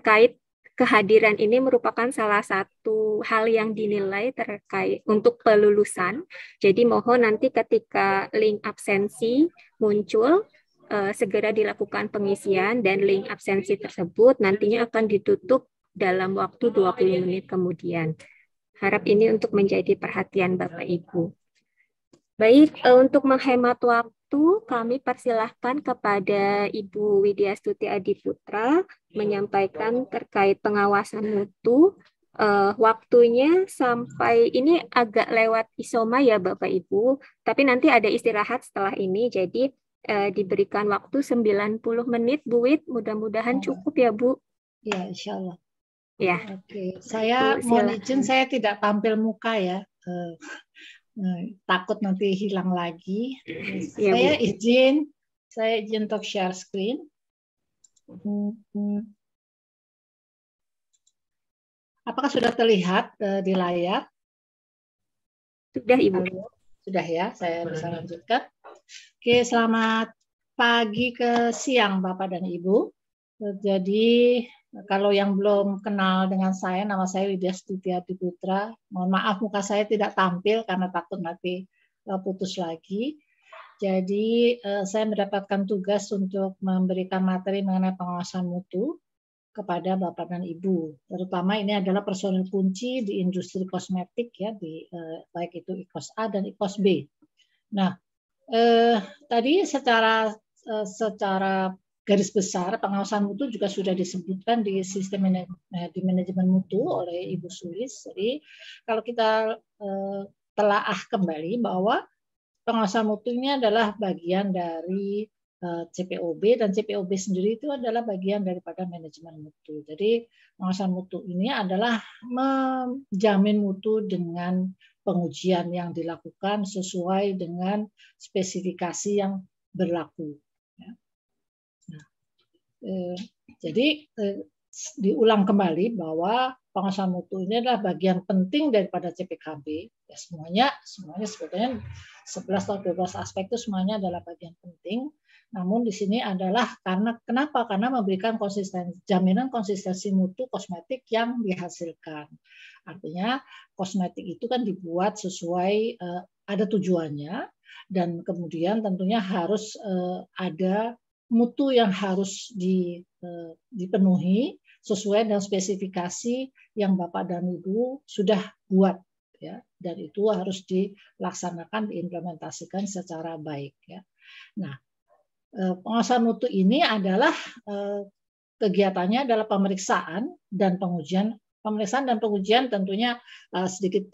terkait kehadiran ini merupakan salah satu hal yang dinilai terkait untuk pelulusan. Jadi mohon nanti ketika link absensi muncul, segera dilakukan pengisian dan link absensi tersebut nantinya akan ditutup dalam waktu 20 menit kemudian. Harap ini untuk menjadi perhatian Bapak Ibu. Baik, untuk menghemat waktu, kami persilahkan kepada Ibu Widya Stuti Adiputra menyampaikan terkait pengawasan mutu. Waktunya sampai ini agak lewat isoma ya Bapak Ibu, tapi nanti ada istirahat setelah ini, jadi diberikan waktu 90 menit, Bu Wid. Mudah-mudahan cukup ya Bu. Ya, insya Allah. Ya. Oke, saya mohon izin saya tidak tampil muka ya. Takut nanti hilang lagi. Ya, saya izin untuk share screen. Apakah sudah terlihat di layar? Sudah Ibu. Sudah ya, saya bisa lanjutkan. Oke, selamat pagi ke siang Bapak dan Ibu. Jadi kalau yang belum kenal dengan saya, nama saya Widya Stuti Adiputra. Mohon maaf muka saya tidak tampil karena takut nanti putus lagi. Jadi saya mendapatkan tugas untuk memberikan materi mengenai pengawasan mutu kepada Bapak dan Ibu. Terutama ini adalah personil kunci di industri kosmetik ya, baik itu IKOS A dan IKOS B. Nah, tadi secara garis besar pengawasan mutu juga sudah disebutkan di sistem di manajemen mutu oleh Ibu Sulis. Jadi kalau kita telaah kembali bahwa pengawasan mutu ini adalah bagian dari CPOB dan CPOB sendiri itu adalah bagian daripada manajemen mutu. Jadi pengawasan mutu ini adalah menjamin mutu dengan pengujian yang dilakukan sesuai dengan spesifikasi yang berlaku. Jadi diulang kembali bahwa pengawasan mutu ini adalah bagian penting daripada CPKB. Ya, semuanya sebetulnya 11 atau 12 aspek itu semuanya adalah bagian penting. Namun di sini adalah kenapa? Karena memberikan jaminan konsistensi mutu kosmetik yang dihasilkan. Artinya kosmetik itu kan dibuat sesuai ada tujuannya dan kemudian tentunya harus ada mutu yang harus dipenuhi sesuai dengan spesifikasi yang Bapak dan Ibu sudah buat ya, dan itu harus dilaksanakan, diimplementasikan secara baik ya. Nah, pengawasan mutu ini adalah kegiatannya adalah pemeriksaan dan pengujian. Pemeriksaan dan pengujian tentunya sedikit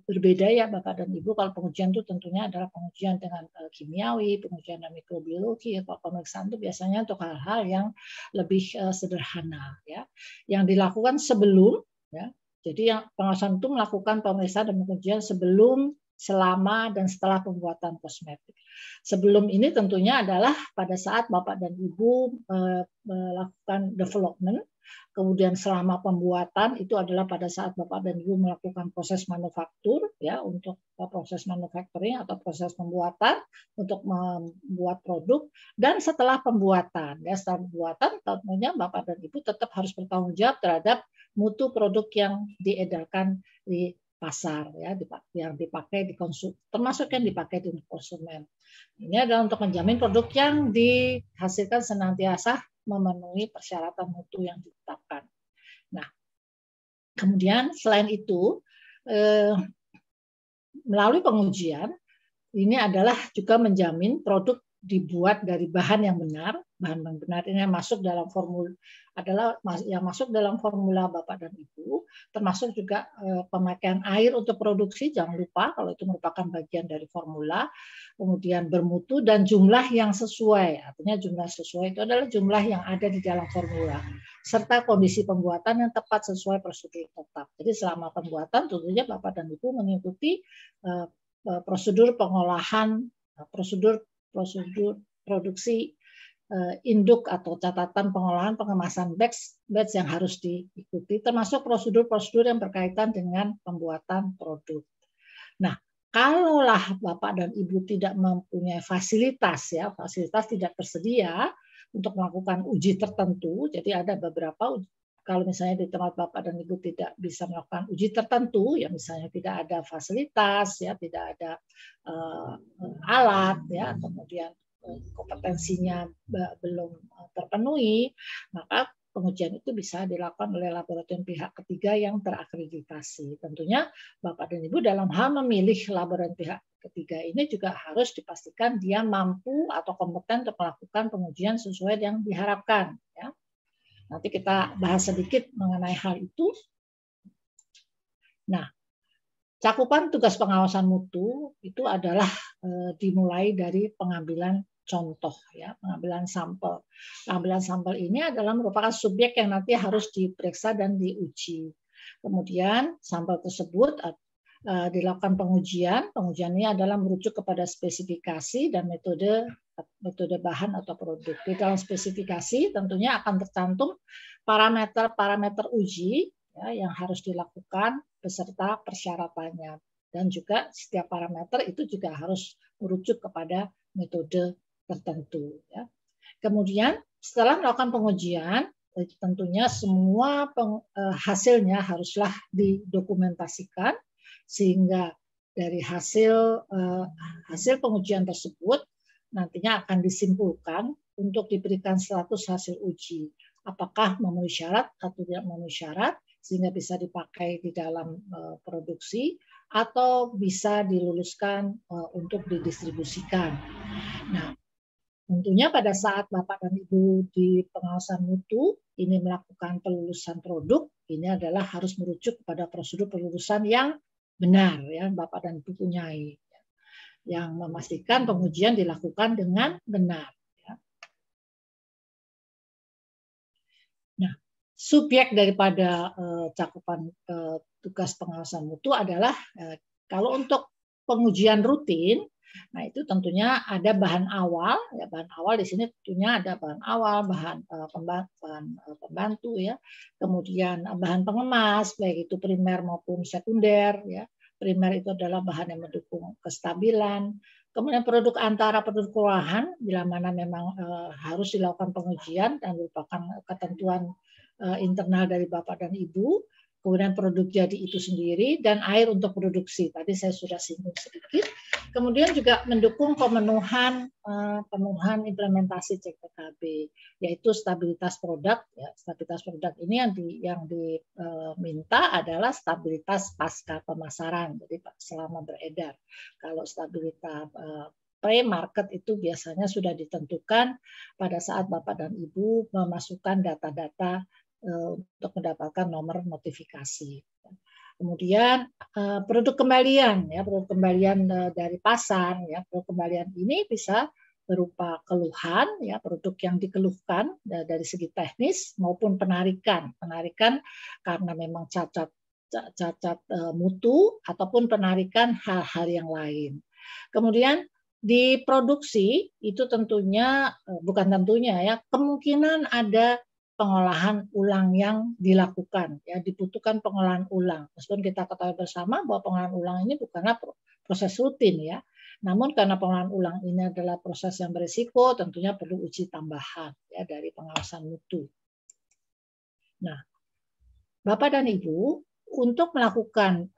berbeda ya Bapak dan Ibu. Kalau pengujian itu tentunya adalah pengujian dengan kimiawi, pengujian dengan mikrobiologi. Kalau pemeriksaan itu biasanya untuk hal-hal yang lebih sederhana ya, yang dilakukan sebelum ya. Jadi yang pengawasan itu melakukan pemeriksaan dan pengujian sebelum, selama dan setelah pembuatan kosmetik. Sebelum ini tentunya adalah pada saat Bapak dan Ibu melakukan development. Kemudian selama pembuatan itu adalah pada saat Bapak dan Ibu melakukan proses manufaktur ya, untuk proses manufacturing atau proses pembuatan untuk membuat produk, dan setelah pembuatan ya, setelah pembuatan tentunya Bapak dan Ibu tetap harus bertanggung jawab terhadap mutu produk yang diedarkan di pasar ya, yang dipakai di konsumen, termasuk yang dipakai di konsumen. Ini adalah untuk menjamin produk yang dihasilkan senantiasa memenuhi persyaratan mutu yang ditetapkan. Nah, kemudian selain itu melalui pengujian ini adalah juga menjamin produk dibuat dari bahan yang benar. Bahan yang benar ini masuk dalam formula Bapak dan Ibu, termasuk juga pemakaian air untuk produksi, jangan lupa kalau itu merupakan bagian dari formula. Kemudian bermutu dan jumlah yang sesuai, artinya jumlah sesuai itu adalah jumlah yang ada di dalam formula, serta kondisi pembuatan yang tepat sesuai prosedur tetap. Jadi selama pembuatan tentunya Bapak dan Ibu mengikuti prosedur pengolahan, prosedur produksi induk atau catatan pengolahan pengemasan batch yang harus diikuti, termasuk prosedur-prosedur yang berkaitan dengan pembuatan produk. Nah, kalaulah Bapak dan Ibu tidak mempunyai fasilitas ya, fasilitas tidak tersedia untuk melakukan uji tertentu, jadi ada beberapa kalau misalnya di tempat Bapak dan Ibu tidak bisa melakukan uji tertentu, ya misalnya tidak ada fasilitas, ya tidak ada alat, ya kemudian kompetensinya belum terpenuhi, maka pengujian itu bisa dilakukan oleh laboratorium pihak ketiga yang terakreditasi. Tentunya Bapak dan Ibu dalam hal memilih laboratorium pihak ketiga ini juga harus dipastikan dia mampu atau kompeten untuk melakukan pengujian sesuai yang diharapkan. Ya. Nanti kita bahas sedikit mengenai hal itu. Nah, cakupan tugas pengawasan mutu itu adalah dimulai dari pengambilan contoh, ya, pengambilan sampel. Pengambilan sampel ini adalah merupakan subjek yang nanti harus diperiksa dan diuji. Kemudian sampel tersebut dilakukan pengujian. Pengujian ini adalah merujuk kepada spesifikasi dan metode bahan atau produk. Di dalam spesifikasi tentunya akan tercantum parameter-parameter uji, ya, yang harus dilakukan beserta persyaratannya. Dan juga setiap parameter itu juga harus merujuk kepada metode tertentu. Ya. Kemudian setelah melakukan pengujian, tentunya semua hasilnya haruslah didokumentasikan, sehingga dari hasil pengujian tersebut nantinya akan disimpulkan untuk diberikan status hasil uji. Apakah memenuhi syarat atau tidak memenuhi syarat, sehingga bisa dipakai di dalam produksi, atau bisa diluluskan untuk didistribusikan. Nah, tentunya pada saat Bapak dan Ibu di pengawasan mutu ini melakukan pelulusan produk, ini adalah harus merujuk kepada prosedur pelulusan yang benar, ya, Bapak dan Ibu punyai, yang memastikan pengujian dilakukan dengan benar. Ya. Nah, subjek daripada cakupan tugas pengawasan mutu adalah kalau untuk pengujian rutin, nah itu tentunya ada bahan awal, ya, bahan awal di sini tentunya ada bahan awal, bahan pembantu, ya, kemudian bahan pengemas baik itu primer maupun sekunder, ya. Primer itu adalah bahan yang mendukung kestabilan. Kemudian produk antara produk olahan bila mana memang harus dilakukan pengujian dan merupakan ketentuan internal dari Bapak dan Ibu. Kemudian produk jadi itu sendiri dan air untuk produksi. Tadi saya sudah singgung sedikit. Kemudian juga mendukung pemenuhan implementasi CPKB, yaitu stabilitas produk. Ya, stabilitas produk ini yang diminta adalah stabilitas pasca pemasaran, jadi selama beredar. Kalau stabilitas pre-market itu biasanya sudah ditentukan pada saat Bapak dan Ibu memasukkan data-data untuk mendapatkan nomor notifikasi. Kemudian produk kembalian, ya, produk kembalian dari pasar, ya, produk kembalian ini bisa berupa keluhan, ya, produk yang dikeluhkan dari segi teknis maupun penarikan karena memang cacat mutu ataupun penarikan hal-hal yang lain. Kemudian di produksi itu tentunya kemungkinan ada pengolahan ulang yang dilakukan, ya, dibutuhkan pengolahan ulang. Meskipun kita ketahui bersama bahwa pengolahan ulang ini bukanlah proses rutin, ya. Namun karena pengolahan ulang ini adalah proses yang berisiko, tentunya perlu uji tambahan, ya, dari pengawasan mutu. Nah, Bapak dan Ibu untuk melakukan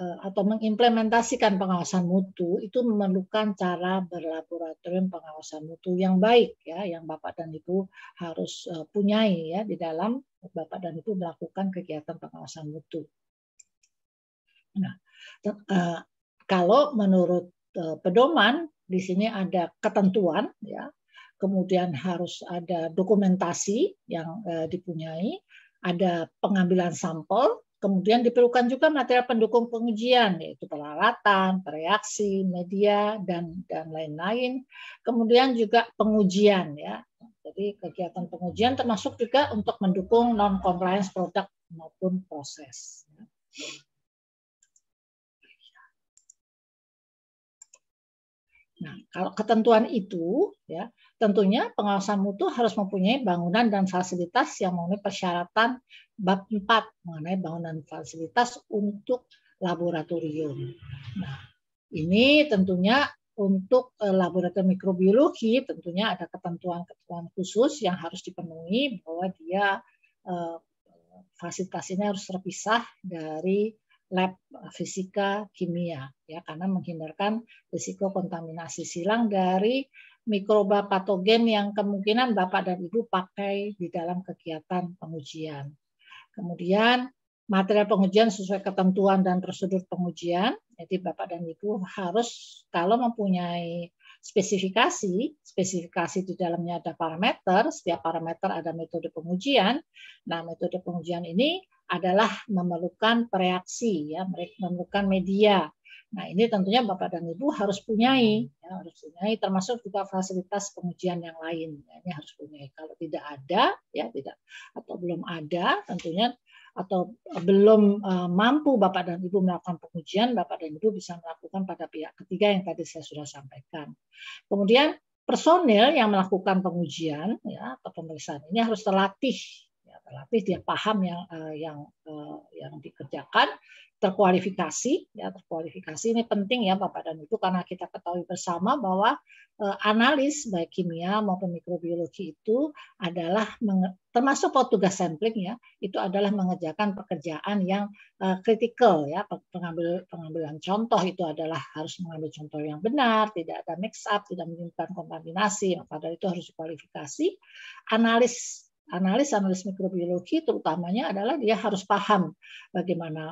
atau mengimplementasikan pengawasan mutu itu memerlukan cara berlaboratorium pengawasan mutu yang baik, ya, yang Bapak dan Ibu harus punyai, ya, di dalam Bapak dan Ibu melakukan kegiatan pengawasan mutu. Nah, kalau menurut pedoman di sini ada ketentuan, ya, kemudian harus ada dokumentasi yang dipunyai, ada pengambilan sampel. Kemudian diperlukan juga material pendukung pengujian, yaitu peralatan, reaksi, media, dan lain-lain. Kemudian juga pengujian, ya. Jadi kegiatan pengujian termasuk juga untuk mendukung non-compliance produk maupun proses. Nah, kalau ketentuan itu, ya, tentunya pengawasan mutu harus mempunyai bangunan dan fasilitas yang memenuhi persyaratan bab 4 mengenai bangunan fasilitas untuk laboratorium. Nah, ini tentunya untuk laboratorium mikrobiologi tentunya ada ketentuan khusus yang harus dipenuhi bahwa dia fasilitas ini harus terpisah dari lab fisika kimia ya, karena menghindarkan risiko kontaminasi silang dari mikroba patogen yang kemungkinan Bapak dan Ibu pakai di dalam kegiatan pengujian. Kemudian material pengujian sesuai ketentuan dan prosedur pengujian. Jadi Bapak dan Ibu harus kalau mempunyai spesifikasi di dalamnya ada parameter, setiap parameter ada metode pengujian. Nah, metode pengujian ini adalah memerlukan reaksi, ya, memerlukan media. Nah, ini tentunya Bapak dan Ibu harus punyai, ya, termasuk juga fasilitas pengujian yang lain. Ya, ini harus punyai. Kalau tidak ada, ya tidak atau belum ada, tentunya atau belum mampu Bapak dan Ibu melakukan pengujian, Bapak dan Ibu bisa melakukan pada pihak ketiga yang tadi saya sudah sampaikan. Kemudian personil yang melakukan pengujian ya atau pemeriksaan ini harus terlatih, ya, dia paham yang dikerjakan, terkualifikasi ini penting ya Bapak dan Ibu, karena kita ketahui bersama bahwa analis baik kimia maupun mikrobiologi itu adalah termasuk petugas sampling ya, itu adalah mengerjakan pekerjaan yang kritikal ya, pengambilan contoh itu adalah harus mengambil contoh yang benar, tidak ada mix up, tidak menimbulkan kontaminasi, maka dari itu harus dikualifikasi. Analis mikrobiologi terutamanya adalah dia harus paham bagaimana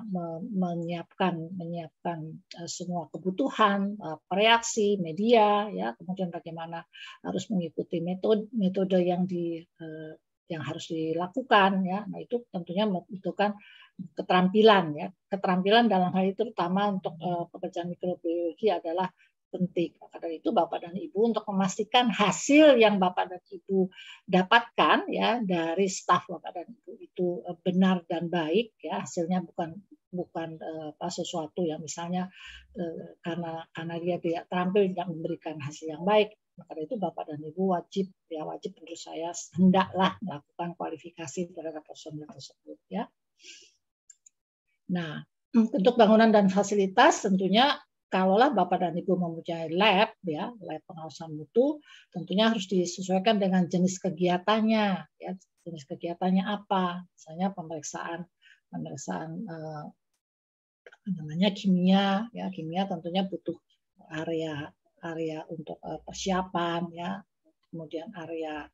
menyiapkan semua kebutuhan, reaksi, media, ya, kemudian bagaimana harus mengikuti metode yang harus dilakukan, ya. Nah, itu tentunya membutuhkan keterampilan, ya. Keterampilan dalam hal itu terutama untuk pekerjaan mikrobiologi adalah penting. Maka dari itu Bapak dan Ibu untuk memastikan hasil yang Bapak dan Ibu dapatkan ya dari staf Bapak dan Ibu itu benar dan baik ya, hasilnya bukan sesuatu yang misalnya karena dia tidak terampil tidak memberikan hasil yang baik. Maka dari itu Bapak dan Ibu wajib menurut saya hendaklah melakukan kualifikasi terhadap personil tersebut ya. Nah, untuk bangunan dan fasilitas tentunya kalaulah Bapak dan Ibu mempunyai lab pengawasan mutu, tentunya harus disesuaikan dengan jenis kegiatannya ya. Jenis kegiatannya apa? Misalnya pemeriksaan kimia ya. Kimia tentunya butuh area untuk persiapan ya. Kemudian area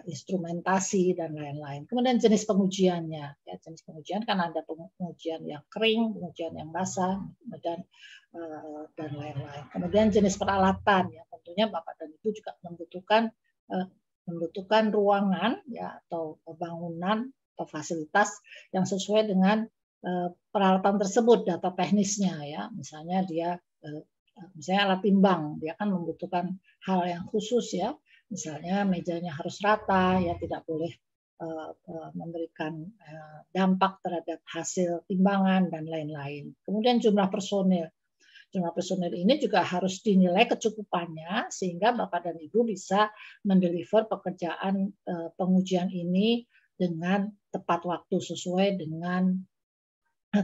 instrumentasi dan lain-lain. Kemudian jenis pengujiannya, ya, jenis pengujian kan ada pengujian yang kering, pengujian yang basah, kemudian dan lain-lain. Kemudian jenis peralatan, ya, tentunya Bapak dan Ibu juga membutuhkan ruangan, ya, atau bangunan atau fasilitas yang sesuai dengan peralatan tersebut, data teknisnya, ya, misalnya alat timbang, dia kan membutuhkan hal yang khusus, ya. Misalnya mejanya harus rata, ya tidak boleh memberikan dampak terhadap hasil timbangan dan lain-lain. Kemudian jumlah personil ini juga harus dinilai kecukupannya sehingga Bapak dan Ibu bisa mendeliver pekerjaan pengujian ini dengan tepat waktu sesuai dengan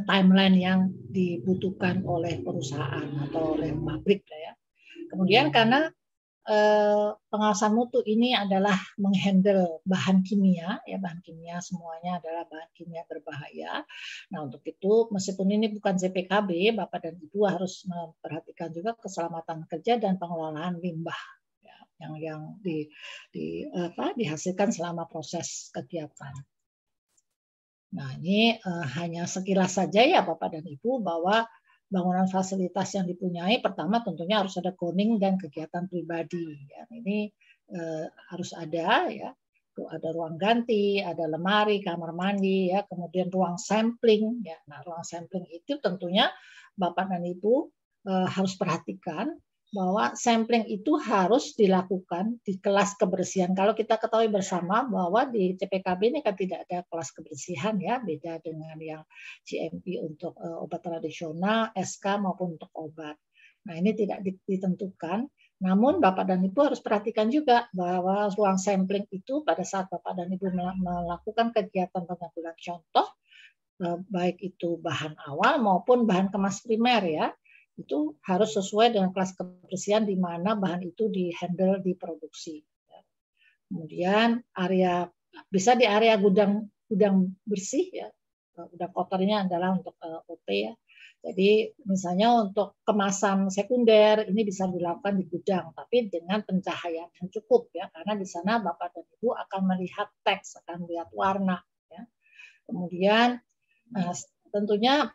timeline yang dibutuhkan oleh perusahaan atau oleh pabrik ya. Kemudian karena pengawasan mutu ini adalah menghandle bahan kimia, ya bahan kimia semuanya adalah bahan kimia berbahaya. Nah untuk itu meskipun ini bukan CPKB, Bapak dan Ibu harus memperhatikan juga keselamatan kerja dan pengelolaan limbah ya, yang dihasilkan selama proses kegiatan. Nah ini hanya sekilas saja ya Bapak dan Ibu bahwa bangunan fasilitas yang dipunyai pertama tentunya harus ada cleaning dan kegiatan pribadi. Ya, ini harus ada ya, ada ruang ganti, ada lemari, kamar mandi, ya, kemudian ruang sampling. Ya, nah ruang sampling itu tentunya Bapak dan Ibu harus perhatikan bahwa sampling itu harus dilakukan di kelas kebersihan. Kalau kita ketahui bersama bahwa di CPKB ini kan tidak ada kelas kebersihan ya, beda dengan yang GMP untuk obat tradisional, SK maupun untuk obat. Nah ini tidak ditentukan. Namun Bapak dan Ibu harus perhatikan juga bahwa ruang sampling itu pada saat Bapak dan Ibu melakukan kegiatan pengambilan contoh, baik itu bahan awal maupun bahan kemas primer ya, itu harus sesuai dengan kelas kebersihan di mana bahan itu dihandle, diproduksi. Kemudian bisa di area gudang gudang bersih ya. Gudang kotornya adalah untuk OT ya. Jadi misalnya untuk kemasan sekunder ini bisa dilakukan di gudang, tapi dengan pencahayaan yang cukup ya, karena di sana Bapak dan Ibu akan melihat teks, akan melihat warna. Ya. Kemudian tentunya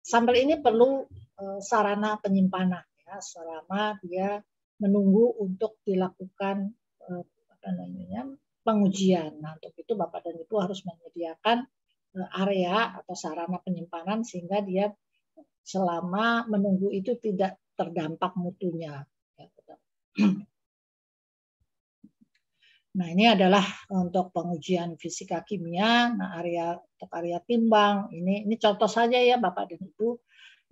sampel ini perlu sarana penyimpanan ya, selama dia menunggu untuk dilakukan pengujian. Nah untuk itu Bapak dan Ibu harus menyediakan area atau sarana penyimpanan sehingga dia selama menunggu itu tidak terdampak mutunya. Nah ini adalah untuk pengujian fisika kimia. Nah untuk area timbang ini contoh saja ya Bapak dan Ibu.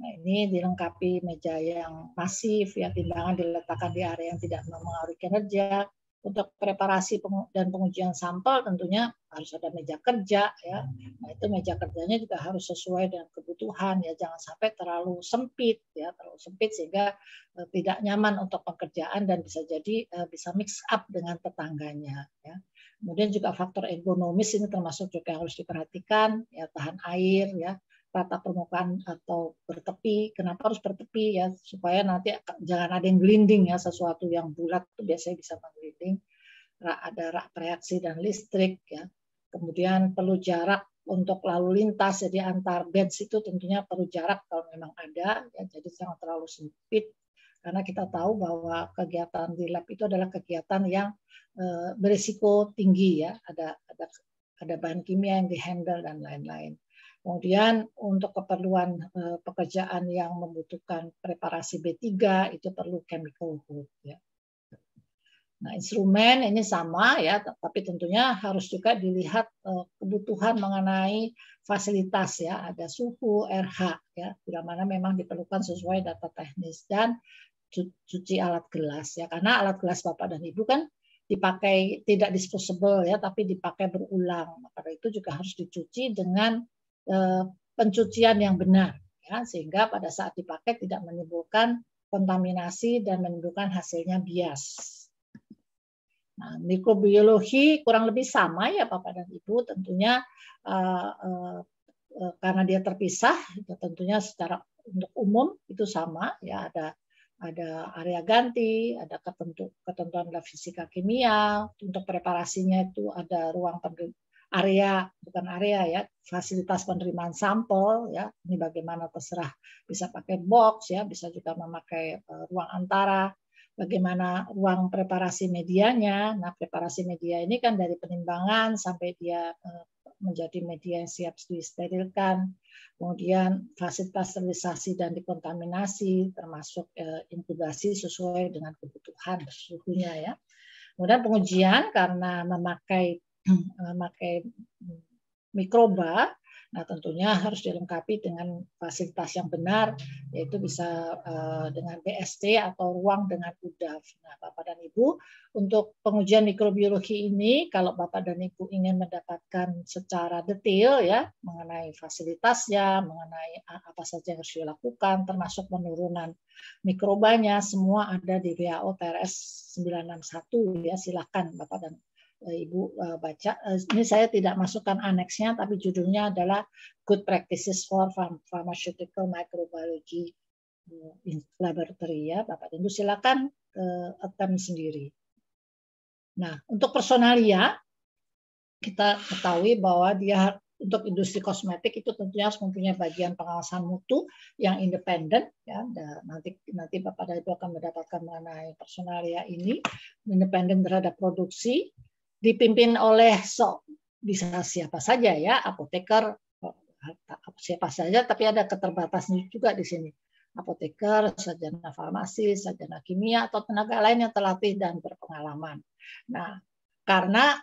Nah ini dilengkapi meja yang masif ya, timbangan diletakkan di area yang tidak mempengaruhi kinerja. Untuk preparasi dan pengujian sampel tentunya harus ada meja kerja ya. Nah itu meja kerjanya juga harus sesuai dengan kebutuhan ya, jangan sampai terlalu sempit ya, terlalu sempit sehingga tidak nyaman untuk pekerjaan dan bisa jadi bisa mix up dengan tetangganya ya. Kemudian juga faktor ergonomis ini termasuk juga yang harus diperhatikan ya, tahan air ya, rata permukaan atau bertepi. Kenapa harus bertepi ya? Supaya nanti jangan ada yang gelinding ya, sesuatu yang bulat itu biasanya bisa menggelinding. Ada rak reaksi dan listrik ya. Kemudian perlu jarak untuk lalu lintas, jadi antar beds itu tentunya perlu jarak kalau memang ada ya, jadi jangan terlalu sempit karena kita tahu bahwa kegiatan di lab itu adalah kegiatan yang berisiko tinggi ya, ada bahan kimia yang dihandle dan lain-lain. Kemudian untuk keperluan pekerjaan yang membutuhkan preparasi B3 itu perlu chemical hood ya. Nah, instrumen ini sama ya, tapi tentunya harus juga dilihat kebutuhan mengenai fasilitas ya, ada suhu, RH ya, bila mana memang diperlukan sesuai data teknis, dan cuci alat gelas ya, karena alat gelas Bapak dan Ibu kan dipakai tidak disposable ya, tapi dipakai berulang. Maka itu juga harus dicuci dengan pencucian yang benar ya, sehingga pada saat dipakai tidak menimbulkan kontaminasi dan menimbulkan hasilnya bias. Nah, mikrobiologi kurang lebih sama ya Bapak dan Ibu, tentunya karena dia terpisah, tentunya secara untuk umum itu sama ya, ada area ganti, ada ketentuan fisika kimia, untuk preparasinya itu ada ruang fasilitas penerimaan sampel ya, ini bagaimana terserah, bisa pakai box ya, bisa juga memakai ruang antara. Bagaimana ruang preparasi medianya. Nah, preparasi media ini kan dari penimbangan sampai dia menjadi media yang siap disterilkan. Kemudian fasilitas sterilisasi dan dekontaminasi, termasuk inkubasi sesuai dengan kebutuhan suhunya ya. Kemudian pengujian karena memakai mikroba, nah tentunya harus dilengkapi dengan fasilitas yang benar, yaitu bisa dengan BST atau ruang dengan UDAF. Nah, Bapak dan Ibu, untuk pengujian mikrobiologi ini, kalau Bapak dan Ibu ingin mendapatkan secara detail ya mengenai fasilitasnya, mengenai apa saja yang harus dilakukan, termasuk penurunan mikrobanya, semua ada di WHO TRS 961 ya. Silakan Bapak dan Ibu baca. Ini saya tidak masukkan aneksnya, tapi judulnya adalah Good Practices for Pharmaceutical Microbiology in Laboratory ya. Bapak dan Ibu silakan attempt sendiri. Nah, untuk personalia kita ketahui bahwa dia untuk industri kosmetik itu tentunya harus mempunyai bagian pengawasan mutu yang independen ya. Dan nanti Bapak dan Ibu akan mendapatkan mengenai personalia ini, independen terhadap produksi, dipimpin oleh bisa siapa saja ya, apoteker, siapa saja, tapi ada keterbatasan juga di sini. Apoteker, sarjana farmasi, sarjana kimia, atau tenaga lain yang terlatih dan berpengalaman. Nah, karena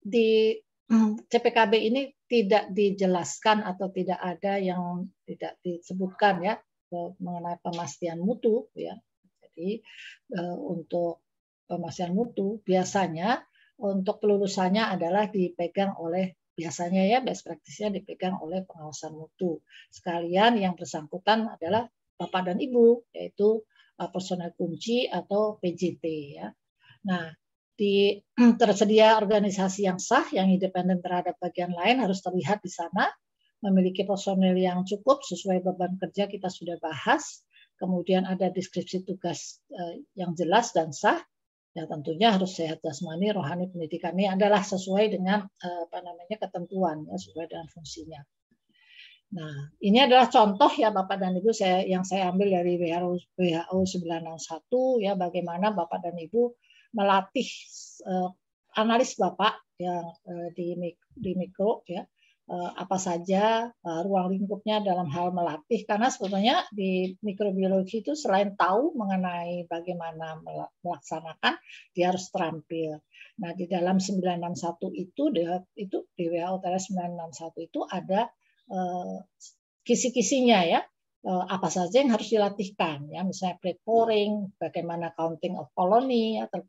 di CPKB ini tidak dijelaskan atau tidak ada yang tidak disebutkan ya mengenai pemastian mutu ya. Jadi untuk pemastian mutu biasanya untuk kelulusannya adalah dipegang oleh, biasanya ya best practice-nya dipegang oleh pengawasan mutu. Sekalian yang bersangkutan adalah Bapak dan Ibu, yaitu personel kunci atau PJT ya. Nah, tersedia organisasi yang sah, yang independen terhadap bagian lain harus terlihat di sana, memiliki personil yang cukup sesuai beban kerja kita sudah bahas, kemudian ada deskripsi tugas yang jelas dan sah, ya tentunya harus sehat jasmani, rohani, pendidikan ini adalah sesuai dengan ketentuan, ya, sesuai dengan fungsinya. Nah, ini adalah contoh ya Bapak dan Ibu yang saya ambil dari WHO 961 ya, bagaimana Bapak dan Ibu melatih analis Bapak yang di mikro ya, apa saja ruang lingkupnya dalam hal melatih, karena sebetulnya di mikrobiologi itu selain tahu mengenai bagaimana melaksanakan, dia harus terampil. Nah, di dalam 961 itu di WHO 961 itu ada kisi-kisinya ya, apa saja yang harus dilatihkan ya, misalnya plate pouring, bagaimana counting of colony, atau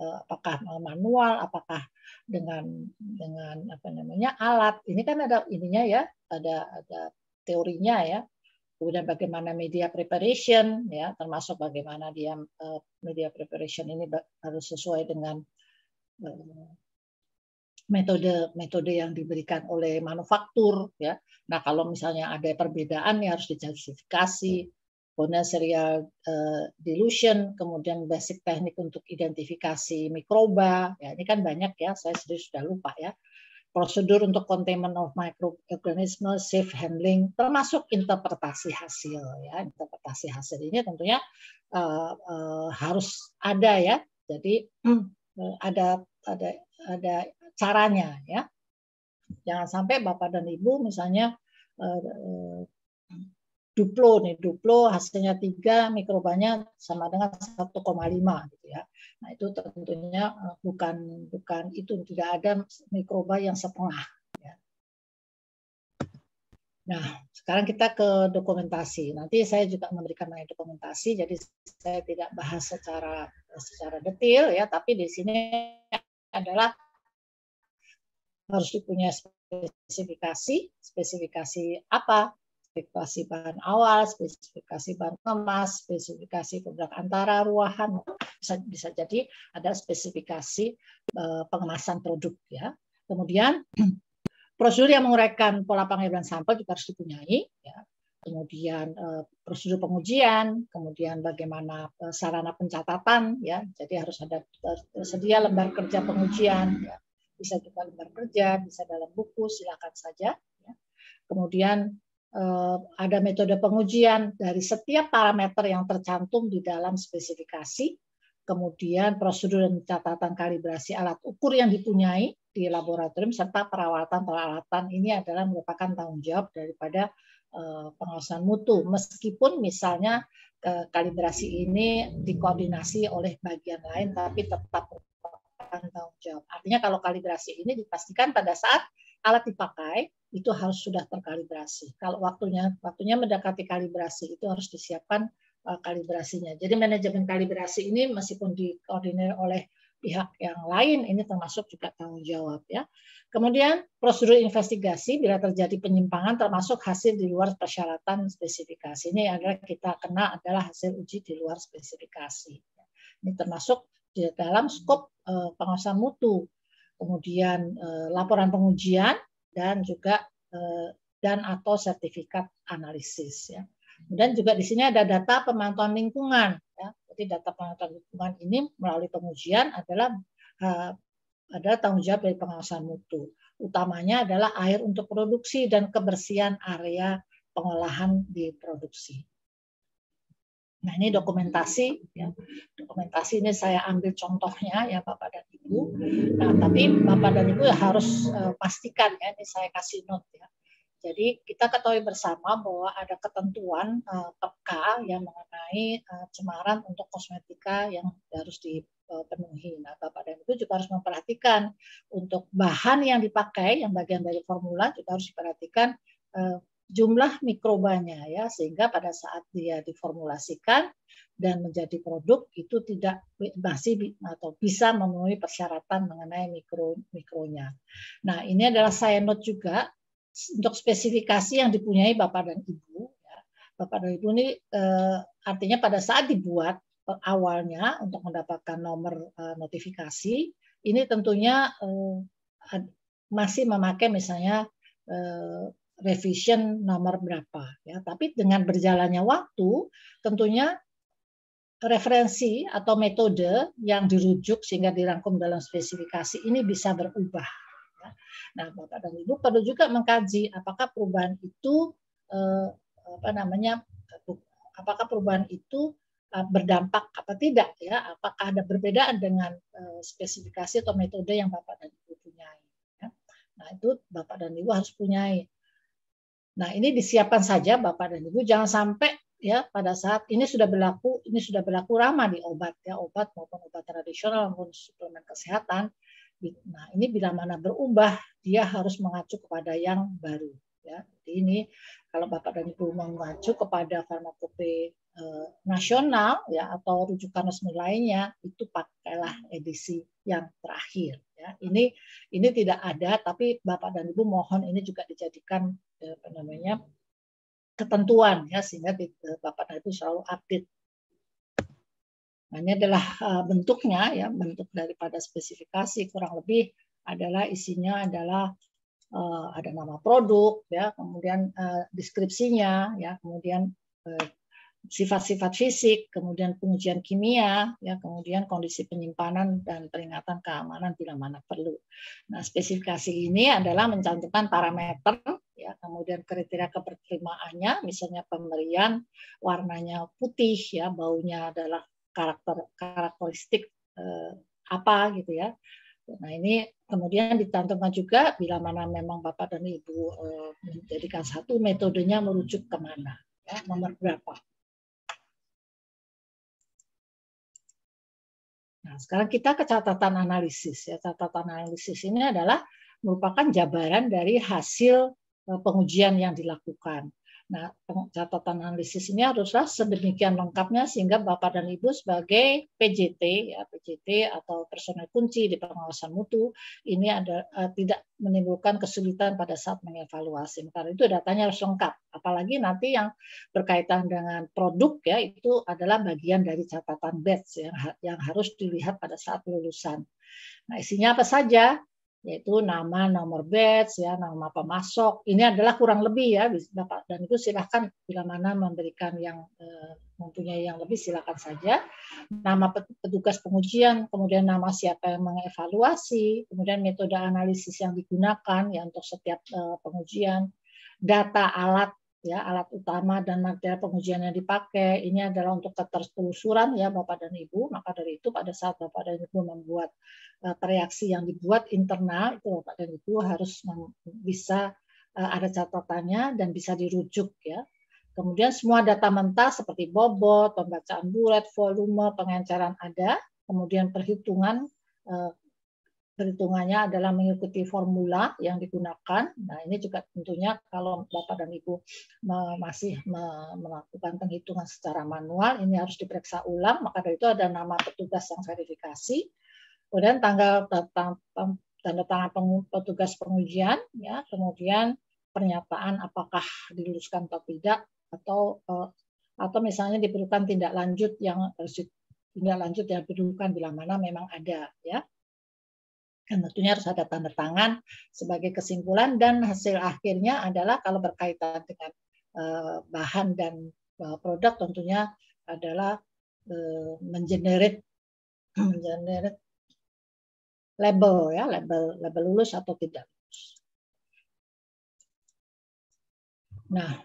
apakah manual, apakah dengan alat. Ini kan ada ininya ya, ada teorinya ya. Kemudian bagaimana media preparation ya, termasuk bagaimana dia media preparation ini harus sesuai dengan metode yang diberikan oleh manufaktur ya. Nah, kalau misalnya ada perbedaan ya harus dijustifikasi. Kemudian serial dilution, kemudian basic teknik untuk identifikasi mikroba. Ya, ini kan banyak ya, saya sendiri sudah lupa ya. Prosedur untuk containment of microorganism, safe handling, termasuk interpretasi hasil ya. Interpretasi hasil ini tentunya harus ada ya. Jadi ada caranya ya. Jangan sampai Bapak dan Ibu misalnya duplo hasilnya 3, mikrobanya sama dengan 1,5 gitu ya. Nah, itu tentunya bukan itu, tidak ada mikroba yang setengah ya. Nah, sekarang kita ke dokumentasi. Nanti saya juga memberikan dokumentasi, jadi saya tidak bahas secara detail ya, tapi di sini adalah harus dipunyai spesifikasi apa? Spesifikasi bahan awal, spesifikasi bahan kemas, spesifikasi produk antara ruahan, bisa jadi ada spesifikasi pengemasan produk ya. Kemudian prosedur yang menguraikan pola pengiriman sampel juga harus dipunyai ya. Kemudian prosedur pengujian, kemudian bagaimana sarana pencatatan ya. Jadi harus ada tersedia lembar kerja pengujian ya. Bisa juga lembar kerja, bisa dalam buku, silakan saja ya. Kemudian ada metode pengujian dari setiap parameter yang tercantum di dalam spesifikasi, kemudian prosedur dan catatan kalibrasi alat ukur yang dipunyai di laboratorium, serta perawatan peralatan. Ini adalah merupakan tanggung jawab daripada pengawasan mutu, meskipun misalnya kalibrasi ini dikoordinasi oleh bagian lain, tapi tetap merupakan tanggung jawab. Artinya kalau kalibrasi ini dipastikan pada saat alat dipakai itu harus sudah terkalibrasi. Kalau waktunya mendekati kalibrasi itu harus disiapkan kalibrasinya. Jadi manajemen kalibrasi ini meskipun dikoordinir oleh pihak yang lain, ini termasuk juga tanggung jawab ya. Kemudian prosedur investigasi bila terjadi penyimpangan termasuk hasil di luar persyaratan spesifikasi. Ini adalah kita kena adalah hasil uji di luar spesifikasi. Ini termasuk di dalam skop pengawasan mutu. Kemudian laporan pengujian dan juga dan atau sertifikat analisis ya. Kemudian juga di sini ada data pemantauan lingkungan ya. Jadi data pemantauan lingkungan ini melalui pengujian adalah tanggung jawab dari pengawasan mutu. Utamanya adalah air untuk produksi dan kebersihan area pengolahan di produksi. Nah, ini dokumentasi ya. Dokumentasi ini saya ambil contohnya ya Bapak dan Ibu. Nah, tapi Bapak dan Ibu harus pastikan ya, ini saya kasih note ya. Jadi kita ketahui bersama bahwa ada ketentuan PK yang mengenai cemaran untuk kosmetika yang harus dipenuhi. Nah, Bapak dan Ibu juga harus memperhatikan untuk bahan yang dipakai, yang bagian dari formula juga harus diperhatikan jumlah mikrobanya ya, sehingga pada saat dia diformulasikan dan menjadi produk itu tidak masih atau bisa memenuhi persyaratan mengenai mikronya. Nah, ini adalah saya note juga untuk spesifikasi yang dipunyai Bapak dan Ibu ya. Bapak dan Ibu ini artinya pada saat dibuat awalnya untuk mendapatkan nomor notifikasi, ini tentunya masih memakai misalnya revision nomor berapa ya. Tapi dengan berjalannya waktu, tentunya referensi atau metode yang dirujuk sehingga dirangkum dalam spesifikasi ini bisa berubah. Nah, Bapak dan Ibu perlu juga mengkaji apakah perubahan itu apakah perubahan itu berdampak apa tidak ya? Apakah ada perbedaan dengan spesifikasi atau metode yang Bapak dan Ibu punyai? Ya? Nah, itu Bapak dan Ibu harus punyai. Nah, ini disiapkan saja Bapak dan Ibu, jangan sampai ya pada saat ini sudah berlaku ramah di obat ya, obat maupun obat tradisional maupun suplemen kesehatan. Nah, ini bila mana berubah, dia harus mengacu kepada yang baru ya. Jadi ini kalau Bapak dan Ibu mengacu kepada farmakope nasional ya atau rujukan resmi lainnya, itu pakailah edisi yang terakhir ya. Ini tidak ada, tapi Bapak dan Ibu mohon ini juga dijadikan ketentuan ya, sehingga Bapak dan Ibu selalu update. Nah, ini adalah bentuknya ya, bentuk daripada spesifikasi kurang lebih adalah isinya adalah ada nama produk ya, kemudian deskripsinya ya, kemudian sifat-sifat fisik, kemudian pengujian kimia ya, kemudian kondisi penyimpanan dan peringatan keamanan bila mana perlu. Nah, spesifikasi ini adalah mencantumkan parameter ya, kemudian kriteria keterterimaannya, misalnya pemberian warnanya putih ya, baunya adalah karakteristik apa gitu ya. Nah, ini kemudian dicantumkan juga bila mana memang Bapak dan Ibu menjadikan satu metodenya merujuk kemana ya, nomor berapa. Nah, sekarang kita ke catatan analisis ya. Catatan analisis ini adalah merupakan jabaran dari hasil pengujian yang dilakukan. Nah, catatan analisis ini haruslah sedemikian lengkapnya sehingga Bapak dan Ibu sebagai PJT, ya, PJT atau personel kunci di pengawasan mutu ini tidak menimbulkan kesulitan pada saat mengevaluasi. Karena itu datanya harus lengkap. Apalagi nanti yang berkaitan dengan produk ya itu adalah bagian dari catatan batch yang harus dilihat pada saat lulusan. Nah, isinya apa saja? Yaitu nama, nomor batch, ya, nama pemasok. Ini adalah kurang lebih ya, Bapak dan Ibu silahkan bila mana memberikan yang mempunyai yang lebih silakan saja. Nama petugas pengujian, kemudian nama siapa yang mengevaluasi, kemudian metode analisis yang digunakan ya untuk setiap pengujian, data alat ya, alat utama dan material pengujian yang dipakai. Ini adalah untuk ketertelusuran ya Bapak dan Ibu. Maka dari itu pada saat Bapak dan Ibu membuat reaksi yang dibuat internal, itu Bapak dan Ibu harus bisa ada catatannya dan bisa dirujuk ya. Kemudian semua data mentah seperti bobot, pembacaan bulat, volume, pengenceran ada. Kemudian perhitungannya adalah mengikuti formula yang digunakan. Nah, ini juga tentunya kalau Bapak dan Ibu masih melakukan penghitungan secara manual, ini harus diperiksa ulang. Maka dari itu ada nama petugas yang verifikasi. Kemudian tanda tangan petugas pengujian, ya, kemudian pernyataan apakah diluluskan atau tidak, atau misalnya diperlukan tindak lanjut yang diperlukan bila mana memang ada, ya. Dan tentunya harus ada tanda tangan sebagai kesimpulan, dan hasil akhirnya adalah kalau berkaitan dengan bahan dan produk tentunya adalah mengenerate label ya, label lulus atau tidak lulus. Nah,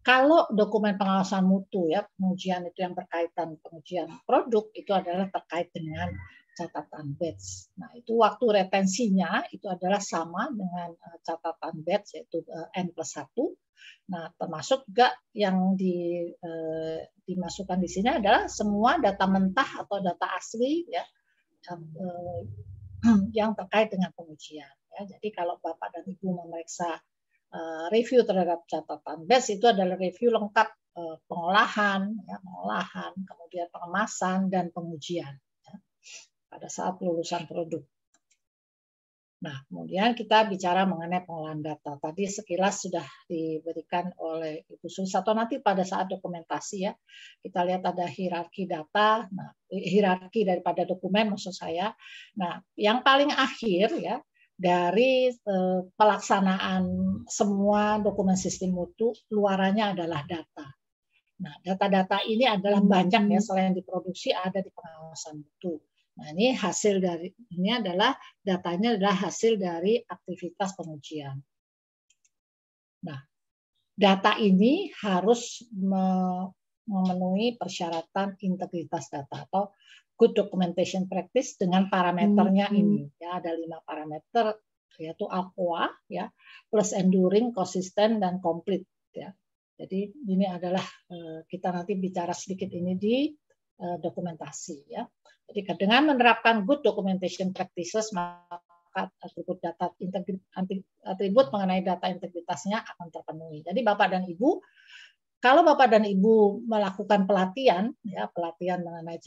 kalau dokumen pengawasan mutu ya, pengujian itu yang berkaitan pengujian produk itu adalah terkait dengan catatan batch. Nah, itu waktu retensinya itu adalah sama dengan catatan batch, yaitu N+1. Nah, termasuk juga yang dimasukkan di sini adalah semua data mentah atau data asli ya, yang terkait dengan pengujian. Ya. Jadi kalau Bapak dan Ibu memeriksa review terhadap catatan batch itu adalah review lengkap pengolahan, kemudian pengemasan dan pengujian ya, pada saat lulusan produk. Nah, kemudian kita bicara mengenai pengolahan data. Tadi sekilas sudah diberikan oleh Ibu Sulisto nanti pada saat dokumentasi ya. Kita lihat ada hierarki data, nah, hierarki daripada dokumen maksud saya. Nah, yang paling akhir ya dari pelaksanaan semua dokumen sistem mutu, luarannya adalah data. Nah, data-data ini adalah banyak ya, selain diproduksi ada di pengawasan mutu. Nah, ini hasil dari ini adalah datanya adalah hasil dari aktivitas pengujian. Nah, data ini harus memenuhi persyaratan integritas data atau good documentation practice dengan parameternya ini. Ya, ada 5 parameter yaitu AQUA ya, plus enduring, konsisten dan complete ya. Jadi ini adalah kita nanti bicara sedikit ini di dokumentasi ya. Jadi dengan menerapkan good documentation practices maka atribut mengenai data integritasnya akan terpenuhi. Jadi Bapak dan Ibu, kalau Bapak dan Ibu melakukan pelatihan ya, pelatihan mengenai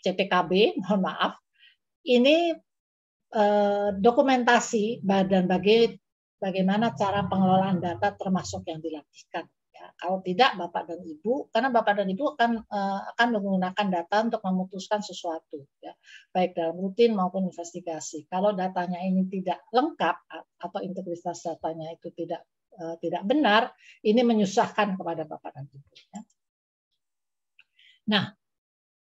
CPKB, mohon maaf, ini dokumentasi dan bagaimana cara pengelolaan data termasuk yang dilatihkan. Ya, kalau tidak Bapak dan Ibu, karena Bapak dan Ibu akan menggunakan data untuk memutuskan sesuatu, ya, baik dalam rutin maupun investigasi. Kalau datanya ini tidak lengkap atau integritas datanya itu tidak benar, ini menyusahkan kepada Bapak dan Ibu. Ya. Nah,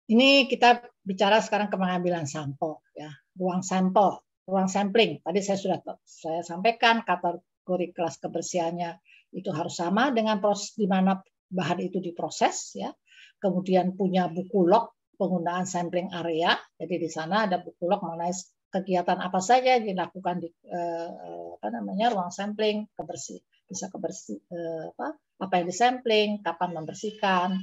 ini kita bicara sekarang ke pengambilan sampel, ya, ruang sampel, ruang sampling. Tadi saya sampaikan kategori kelas kebersihannya itu harus sama dengan proses di mana bahan itu diproses ya. Kemudian punya buku log penggunaan sampling area. Jadi di sana ada buku log mengenai kegiatan apa saja yang dilakukan di ruang sampling, apa yang disampling, kapan membersihkan,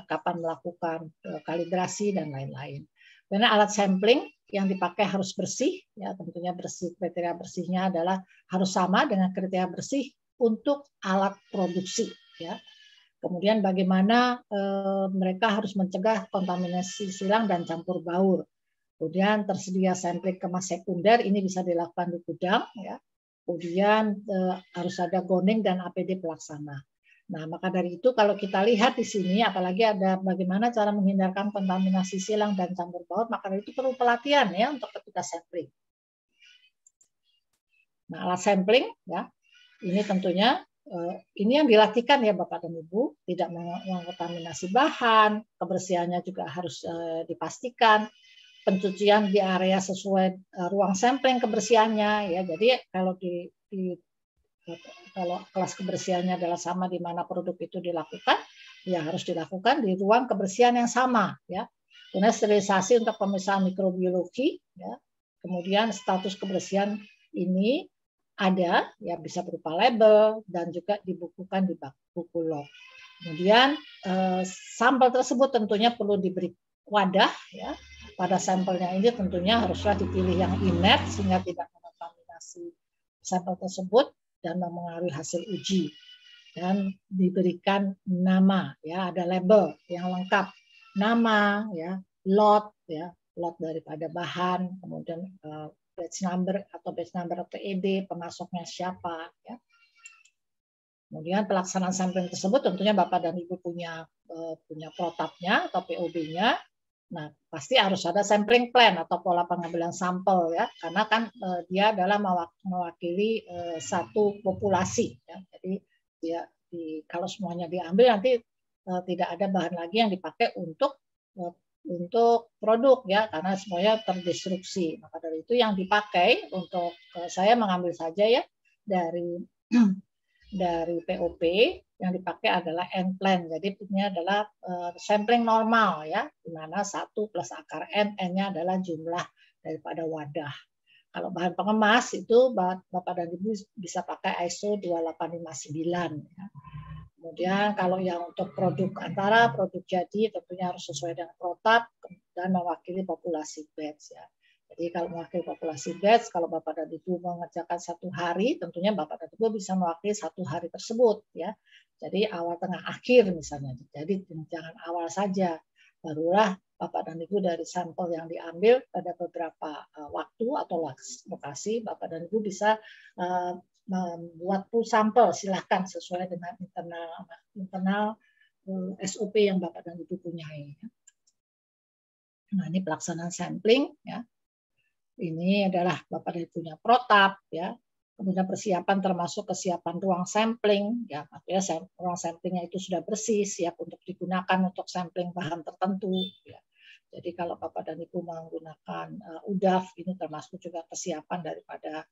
kapan melakukan kalibrasi dan lain-lain. Karena alat sampling yang dipakai harus bersih, ya tentunya bersih. Kriteria bersihnya adalah harus sama dengan kriteria bersih untuk alat produksi, ya. Kemudian bagaimana mereka harus mencegah kontaminasi silang dan campur baur. Kemudian tersedia sampling kemas sekunder, ini bisa dilakukan di gudang, ya. Kemudian harus ada goning dan APD pelaksana. Nah, maka dari itu kalau kita lihat di sini, apalagi ada bagaimana cara menghindarkan kontaminasi silang dan campur baur, maka dari itu perlu pelatihan ya untuk ketika sampling. Nah, alat sampling ya, ini tentunya ini yang dilatihkan ya Bapak dan Ibu, tidak mengkontaminasi bahan, kebersihannya juga harus dipastikan, pencucian di area sesuai ruang sampling kebersihannya ya. Jadi kalau kalau kelas kebersihannya adalah sama di mana produk itu dilakukan, ya harus dilakukan di ruang kebersihan yang sama ya. Kemudian sterilisasi untuk pemisahan mikrobiologi ya. Kemudian status kebersihan ini ada ya, bisa berupa label dan juga dibukukan di buku log. Kemudian sampel tersebut tentunya perlu diberi wadah ya. Pada sampelnya ini tentunya haruslah dipilih yang inert sehingga tidak mengontaminasi sampel tersebut dan mempengaruhi hasil uji. Dan diberikan nama ya, ada label yang lengkap, nama ya, lot ya, lot daripada bahan, kemudian batch number atau PED, pemasoknya siapa ya. Kemudian pelaksanaan sampling tersebut tentunya Bapak dan Ibu punya protapnya atau POB-nya. Nah, pasti harus ada sampling plan atau pola pengambilan sampel ya, karena kan dia adalah mewakili satu populasi ya. Jadi dia kalau semuanya diambil nanti tidak ada bahan lagi yang dipakai untuk produk ya, karena semuanya terdistruksi. Maka dari itu yang dipakai untuk saya mengambil saja ya dari POP yang dipakai adalah N plan. Jadi ini adalah sampling normal ya, di mana 1 plus akar N, N-nya adalah jumlah daripada wadah. Kalau bahan pengemas itu Bapak dan Ibu bisa pakai ISO 2859 ya. Kemudian kalau yang untuk produk antara, produk jadi tentunya harus sesuai dengan protap dan mewakili populasi batch ya. Jadi kalau mewakili populasi batch, kalau Bapak dan Ibu mengerjakan 1 hari, tentunya Bapak dan Ibu bisa mewakili 1 hari tersebut ya. Jadi awal, tengah, akhir misalnya. Jadi jangan awal saja, barulah Bapak dan Ibu dari sampel yang diambil pada beberapa waktu atau lokasi, Bapak dan Ibu bisa membuat pool sampel, silahkan sesuai dengan internal SOP yang Bapak dan Ibu punyai. Nah, ini pelaksanaan sampling ya. Ini adalah Bapak dan Ibu punya protap ya. Kemudian persiapan termasuk kesiapan ruang sampling ya, artinya ruang samplingnya itu sudah bersih, siap untuk digunakan untuk sampling bahan tertentu ya. Jadi kalau Bapak dan Ibu menggunakan UDAF, ini termasuk juga kesiapan daripada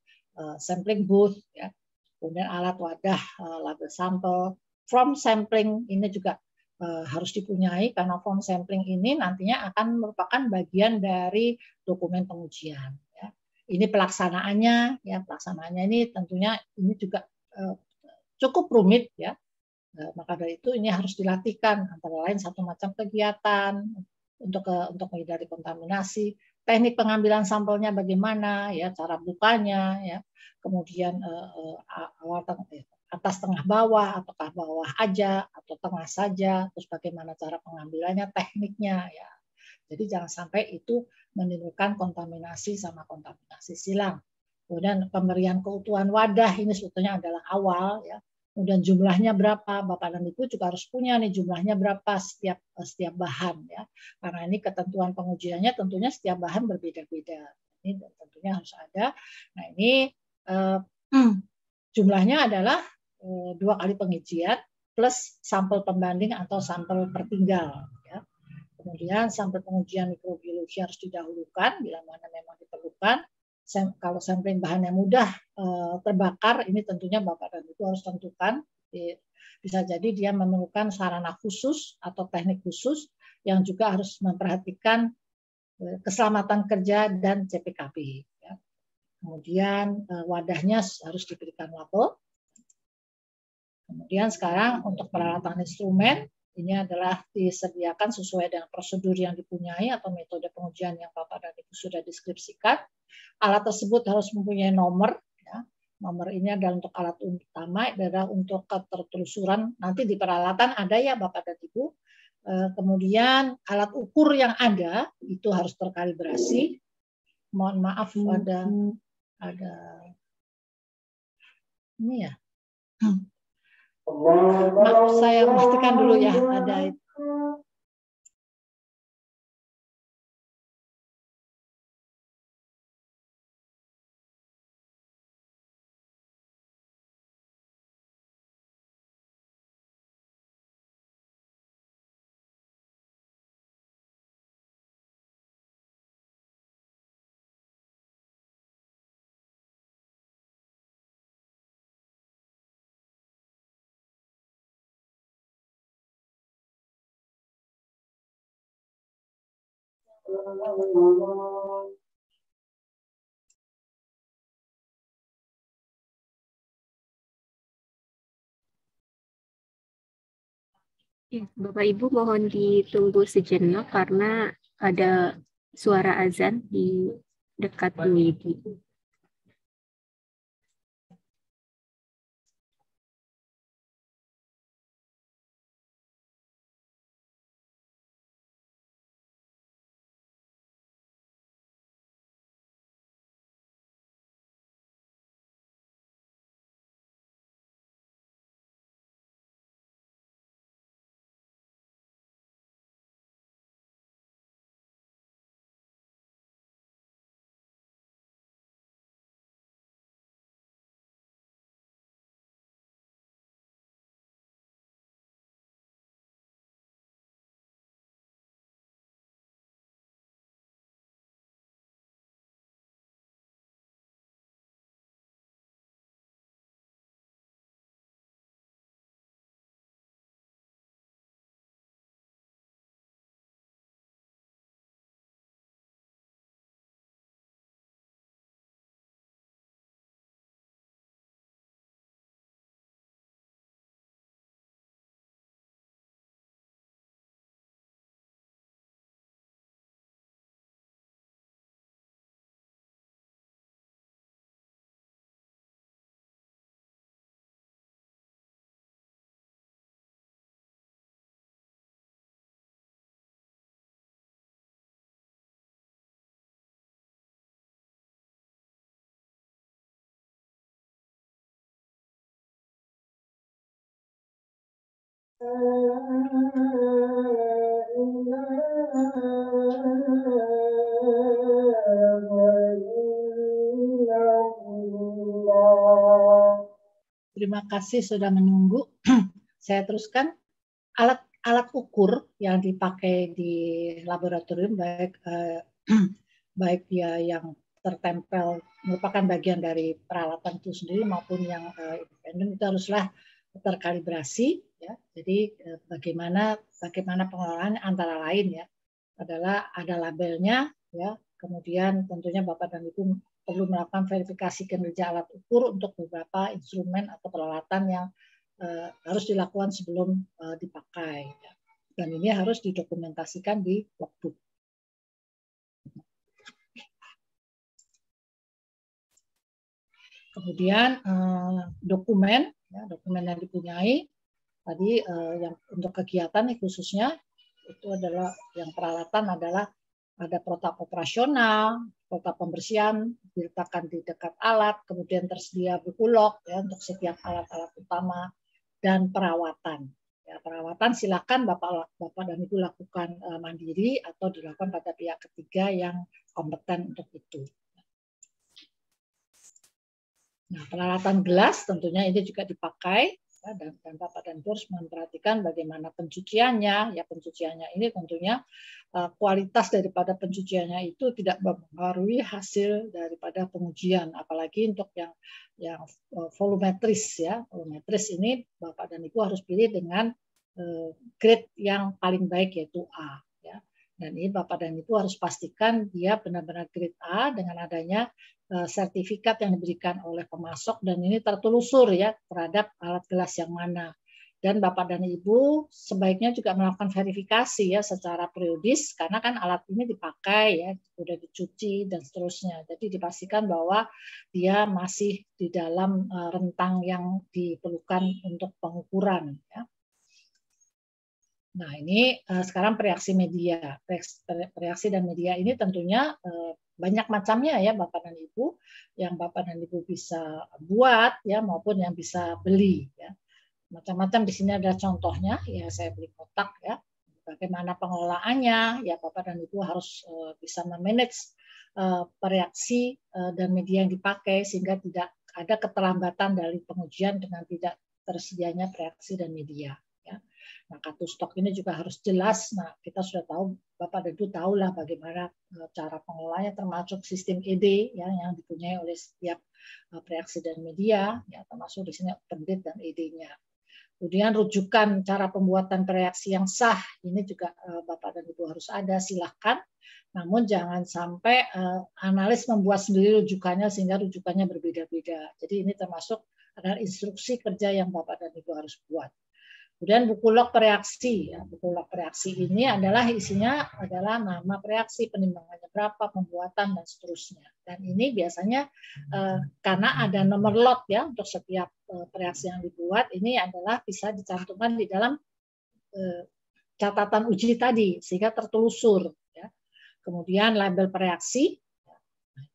sampling booth ya. Kemudian alat wadah label sampel, form sampling ini juga harus dipunyai karena form sampling ini nantinya akan merupakan bagian dari dokumen pengujian. Ya. Ini pelaksanaannya, ya pelaksanaannya ini tentunya ini juga cukup rumit ya. Maka dari itu ini harus dilatihkan antara lain satu macam kegiatan untuk menghindari kontaminasi, teknik pengambilan sampelnya bagaimana, ya cara bukanya, ya kemudian awal atas tengah bawah, apakah bawah aja atau tengah saja, terus bagaimana cara pengambilannya, tekniknya, ya. Jadi jangan sampai itu menimbulkan kontaminasi sama kontaminasi silang. Kemudian pemberian keutuhan wadah ini sebetulnya adalah awal, ya. Kemudian jumlahnya berapa, Bapak dan Ibu juga harus punya nih jumlahnya berapa setiap bahan ya. Karena ini ketentuan pengujiannya tentunya setiap bahan berbeda-beda. Ini tentunya harus ada. Nah ini jumlahnya adalah 2 kali pengujian plus sampel pembanding atau sampel pertinggal. Ya. Kemudian sampel pengujian mikrobiologi harus didahulukan bila mana memang diperlukan. Kalau sampling bahan yang mudah terbakar, ini tentunya Bapak dan Ibu harus tentukan. Bisa jadi dia memerlukan sarana khusus atau teknik khusus yang juga harus memperhatikan keselamatan kerja dan CPKB. Ya. Kemudian wadahnya harus diberikan label. Kemudian sekarang untuk peralatan instrumen, ini adalah disediakan sesuai dengan prosedur yang dipunyai atau metode pengujian yang Bapak dan Ibu sudah deskripsikan. Alat tersebut harus mempunyai nomor. Ya. Nomor ini adalah untuk alat utama, adalah untuk ketertelusuran. Nanti di peralatan ada ya Bapak dan Ibu. Kemudian alat ukur yang ada itu harus terkalibrasi. Mohon maaf ada ini ya. Maaf saya pastikan dulu ya ada Ya, Bapak Ibu mohon ditunggu sejenak karena ada suara azan di dekat Ibu. Terima kasih sudah menunggu. Saya teruskan. Alat ukur yang dipakai di laboratorium baik dia yang tertempel merupakan bagian dari peralatan itu sendiri maupun yang independen itu haruslah terkalibrasi ya. Jadi bagaimana pengelolaan antara lain ya adalah ada labelnya ya. Kemudian tentunya Bapak dan Ibu perlu melakukan verifikasi kinerja alat ukur untuk beberapa instrumen atau peralatan yang harus dilakukan sebelum dipakai. Dan ini harus didokumentasikan di logbook. Kemudian dokumen yang dipunyai tadi yang untuk kegiatan khususnya itu adalah yang peralatan adalah ada protap operasional, protap pembersihan diletakkan di dekat alat, kemudian tersedia buku log ya untuk setiap alat-alat utama dan perawatan. Ya, perawatan silakan Bapak dan Ibu lakukan mandiri atau dilakukan pada pihak ketiga yang kompeten untuk itu. Nah, peralatan gelas tentunya ini juga dipakai ya, dan Bapak dan Ibu harus memperhatikan bagaimana pencuciannya. Ya, pencuciannya ini tentunya kualitas daripada pencuciannya itu tidak mempengaruhi hasil daripada pengujian, apalagi untuk yang volumetris ya. Volumetris ini Bapak dan Ibu harus pilih dengan grade yang paling baik yaitu A ya. Dan ini Bapak dan Ibu harus pastikan dia benar-benar grade A dengan adanya sertifikat yang diberikan oleh pemasok dan ini tertelusur ya terhadap alat gelas yang mana. Dan Bapak dan Ibu sebaiknya juga melakukan verifikasi ya secara periodis karena kan alat ini dipakai ya, sudah dicuci dan seterusnya. Jadi dipastikan bahwa dia masih di dalam rentang yang diperlukan untuk pengukuran ya. Nah, ini sekarang reaksi media. Reaksi dan media ini tentunya banyak macamnya ya Bapak dan Ibu yang Bapak dan Ibu bisa buat ya maupun yang bisa beli ya. Macam-macam di sini ada contohnya ya saya beli kotak ya. Bagaimana pengelolaannya ya Bapak dan Ibu harus bisa memanage reaksi dan media yang dipakai sehingga tidak ada keterlambatan dari pengujian dengan tidak tersedianya reaksi dan media. Nah, kartu stok ini juga harus jelas. Nah, kita sudah tahu, Bapak dan Ibu tahu lah bagaimana cara pengelolaannya, termasuk sistem ED ya, yang dipunyai oleh setiap reaksi dan media, ya, termasuk di sini open date dan ED-nya. Kemudian rujukan cara pembuatan reaksi yang sah, ini juga Bapak dan Ibu harus ada, silahkan. Namun jangan sampai analis membuat sendiri rujukannya sehingga rujukannya berbeda-beda. Jadi ini termasuk adalah instruksi kerja yang Bapak dan Ibu harus buat. Kemudian buku log reaksi, ya. Buku log reaksi ini adalah isinya adalah nama reaksi, penimbangannya berapa, pembuatan dan seterusnya. Dan ini biasanya karena ada nomor lot ya untuk setiap reaksi yang dibuat, ini adalah bisa dicantumkan di dalam catatan uji tadi sehingga tertelusur. Ya. Kemudian label reaksi,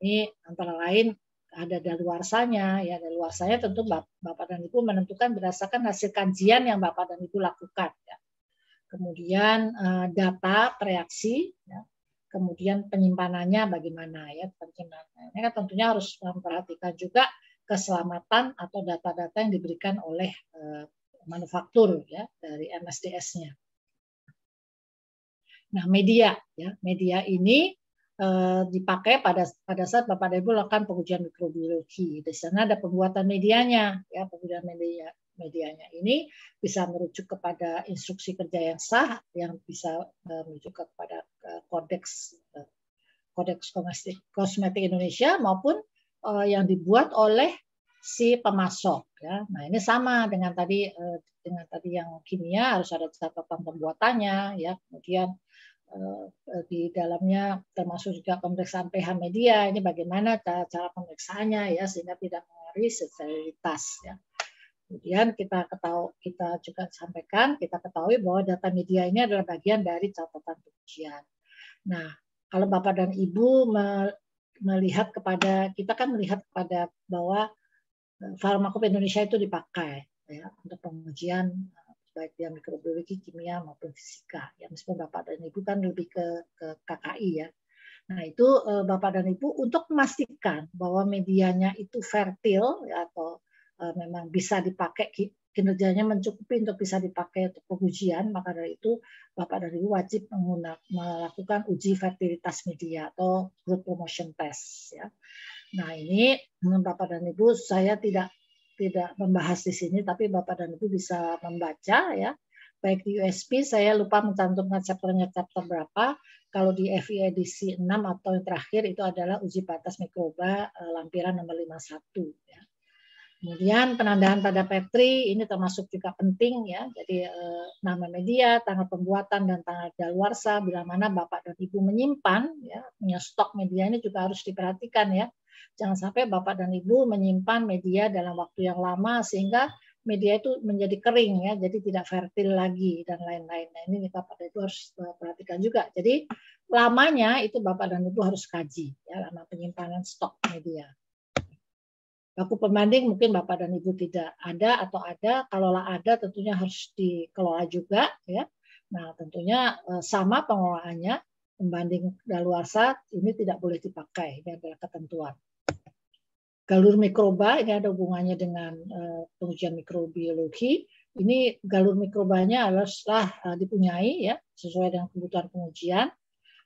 ini antara lain ada daluarsanya, ya daluarsanya tentu Bapak dan Ibu menentukan berdasarkan hasil kajian yang Bapak dan Ibu lakukan. Ya. Kemudian data reaksi, ya. Kemudian penyimpanannya bagaimana ya penyimpanan. Ini kan tentunya harus memperhatikan juga keselamatan atau data-data yang diberikan oleh manufaktur ya dari MSDS-nya. Nah media, ya media ini dipakai pada saat Bapak dan Ibu lakukan pengujian mikrobiologi. Di sana ada pembuatan medianya, ya pembuatan medianya ini bisa merujuk kepada instruksi kerja yang sah, yang bisa merujuk kepada kodeks kosmetik Indonesia maupun yang dibuat oleh si pemasok. Ya. Nah ini sama dengan tadi yang kimia harus ada catatan pembuatannya, ya kemudian di dalamnya termasuk juga pemeriksaan pH media, ini bagaimana cara pemeriksaannya ya sehingga tidak mengaruhi sterilitas ya. Kemudian kita juga sampaikan, kita ketahui bahwa data media ini adalah bagian dari catatan pengujian. Nah, kalau Bapak dan Ibu melihat kepada bahwa Pharmacope Indonesia itu dipakai ya untuk pengujian baik dia mikrobiologi, kimia maupun fisika. Ya meskipun Bapak dan Ibu kan lebih ke KKI ya. Nah itu Bapak dan Ibu untuk memastikan bahwa medianya itu fertil ya, atau memang bisa dipakai, kinerjanya mencukupi untuk bisa dipakai untuk pengujian, maka dari itu Bapak dan Ibu wajib melakukan uji fertilitas media atau growth promotion test ya. Nah ini Bapak dan Ibu saya tidak membahas di sini, tapi Bapak dan Ibu bisa membaca ya. Baik di USP saya lupa mencantumkan chapternya chapter berapa. Kalau di FI edisi 6 atau yang terakhir itu adalah uji batas mikroba lampiran nomor 51 ya. Kemudian penandaan pada Petri ini termasuk juga penting ya. Jadi nama media, tanggal pembuatan dan tanggal daluarsa, bila mana Bapak dan Ibu menyimpan ya, punya stok media ini juga harus diperhatikan ya. Jangan sampai Bapak dan Ibu menyimpan media dalam waktu yang lama sehingga media itu menjadi kering ya, jadi tidak fertil lagi dan lain-lain. Nah ini Bapak dan Ibu harus perhatikan juga. Jadi lamanya itu Bapak dan Ibu harus kaji ya, lama penyimpanan stok media. Baku pembanding mungkin Bapak dan Ibu tidak ada atau ada, kalaulah ada tentunya harus dikelola juga ya. Nah tentunya sama pengelolaannya, pembanding daluarsa ini tidak boleh dipakai, ini adalah ketentuan. Galur mikroba ini ada hubungannya dengan pengujian mikrobiologi. Ini galur mikrobanya haruslah dipunyai ya sesuai dengan kebutuhan pengujian.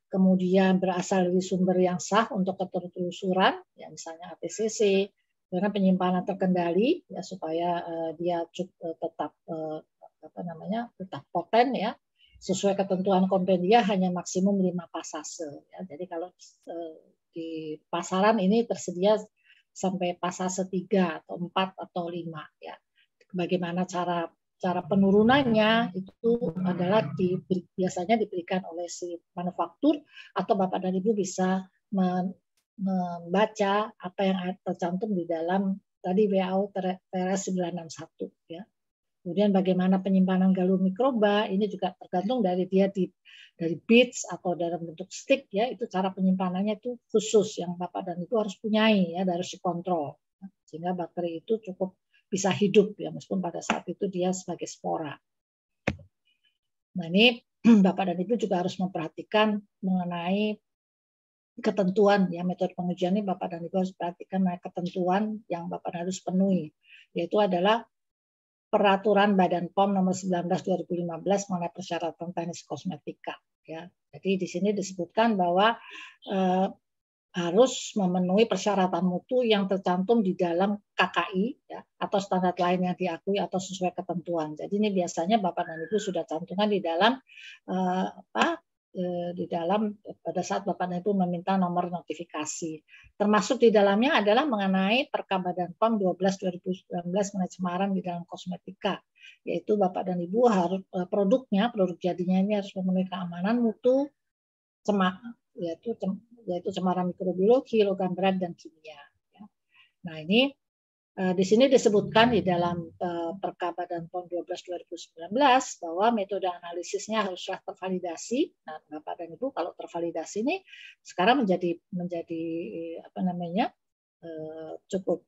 Kemudian berasal dari sumber yang sah untuk ketelusuran, ya misalnya APCC, dengan penyimpanan terkendali ya supaya dia tetap tetap poten ya sesuai ketentuan kompendia hanya maksimum 5 pasase ya. Jadi kalau di pasaran ini tersedia sampai pasase 3 atau 4 atau 5 ya. Bagaimana cara penurunannya itu adalah biasanya diberikan oleh si manufaktur atau Bapak dan Ibu bisa membaca apa yang tercantum di dalam tadi WHO TRS 961 ya. Kemudian bagaimana penyimpanan galur mikroba ini juga tergantung dari dia dari bits atau dalam bentuk stick ya, itu cara penyimpanannya itu khusus yang Bapak dan Ibu harus punyai ya, harus dikontrol sehingga bakteri itu cukup bisa hidup ya meskipun pada saat itu dia sebagai spora. Nah ini Bapak dan Ibu juga harus memperhatikan mengenai ketentuan ya, metode pengujian ini Bapak dan Ibu harus perhatikan ketentuan yang Bapak harus penuhi, yaitu adalah Peraturan Badan POM nomor 19 2015 mengenai persyaratan teknis kosmetika ya. Jadi di sini disebutkan bahwa harus memenuhi persyaratan mutu yang tercantum di dalam KKI ya, atau standar lain yang diakui atau sesuai ketentuan. Jadi ini biasanya Bapak dan Ibu sudah cantumkan di dalam pada saat Bapak dan Ibu meminta nomor notifikasi. Termasuk di dalamnya adalah mengenai Perka Badan POM 12/2019 mengenai cemaran di dalam kosmetika, yaitu Bapak dan Ibu harus produk jadinya ini harus memenuhi keamanan mutu, yaitu cemaran mikrobiologi, logam berat dan kimia. Nah ini di sini disebutkan di dalam Perka Badan POM 12/2019 bahwa metode analisisnya haruslah tervalidasi. Nah, Bapak dan Ibu kalau tervalidasi ini sekarang menjadi cukup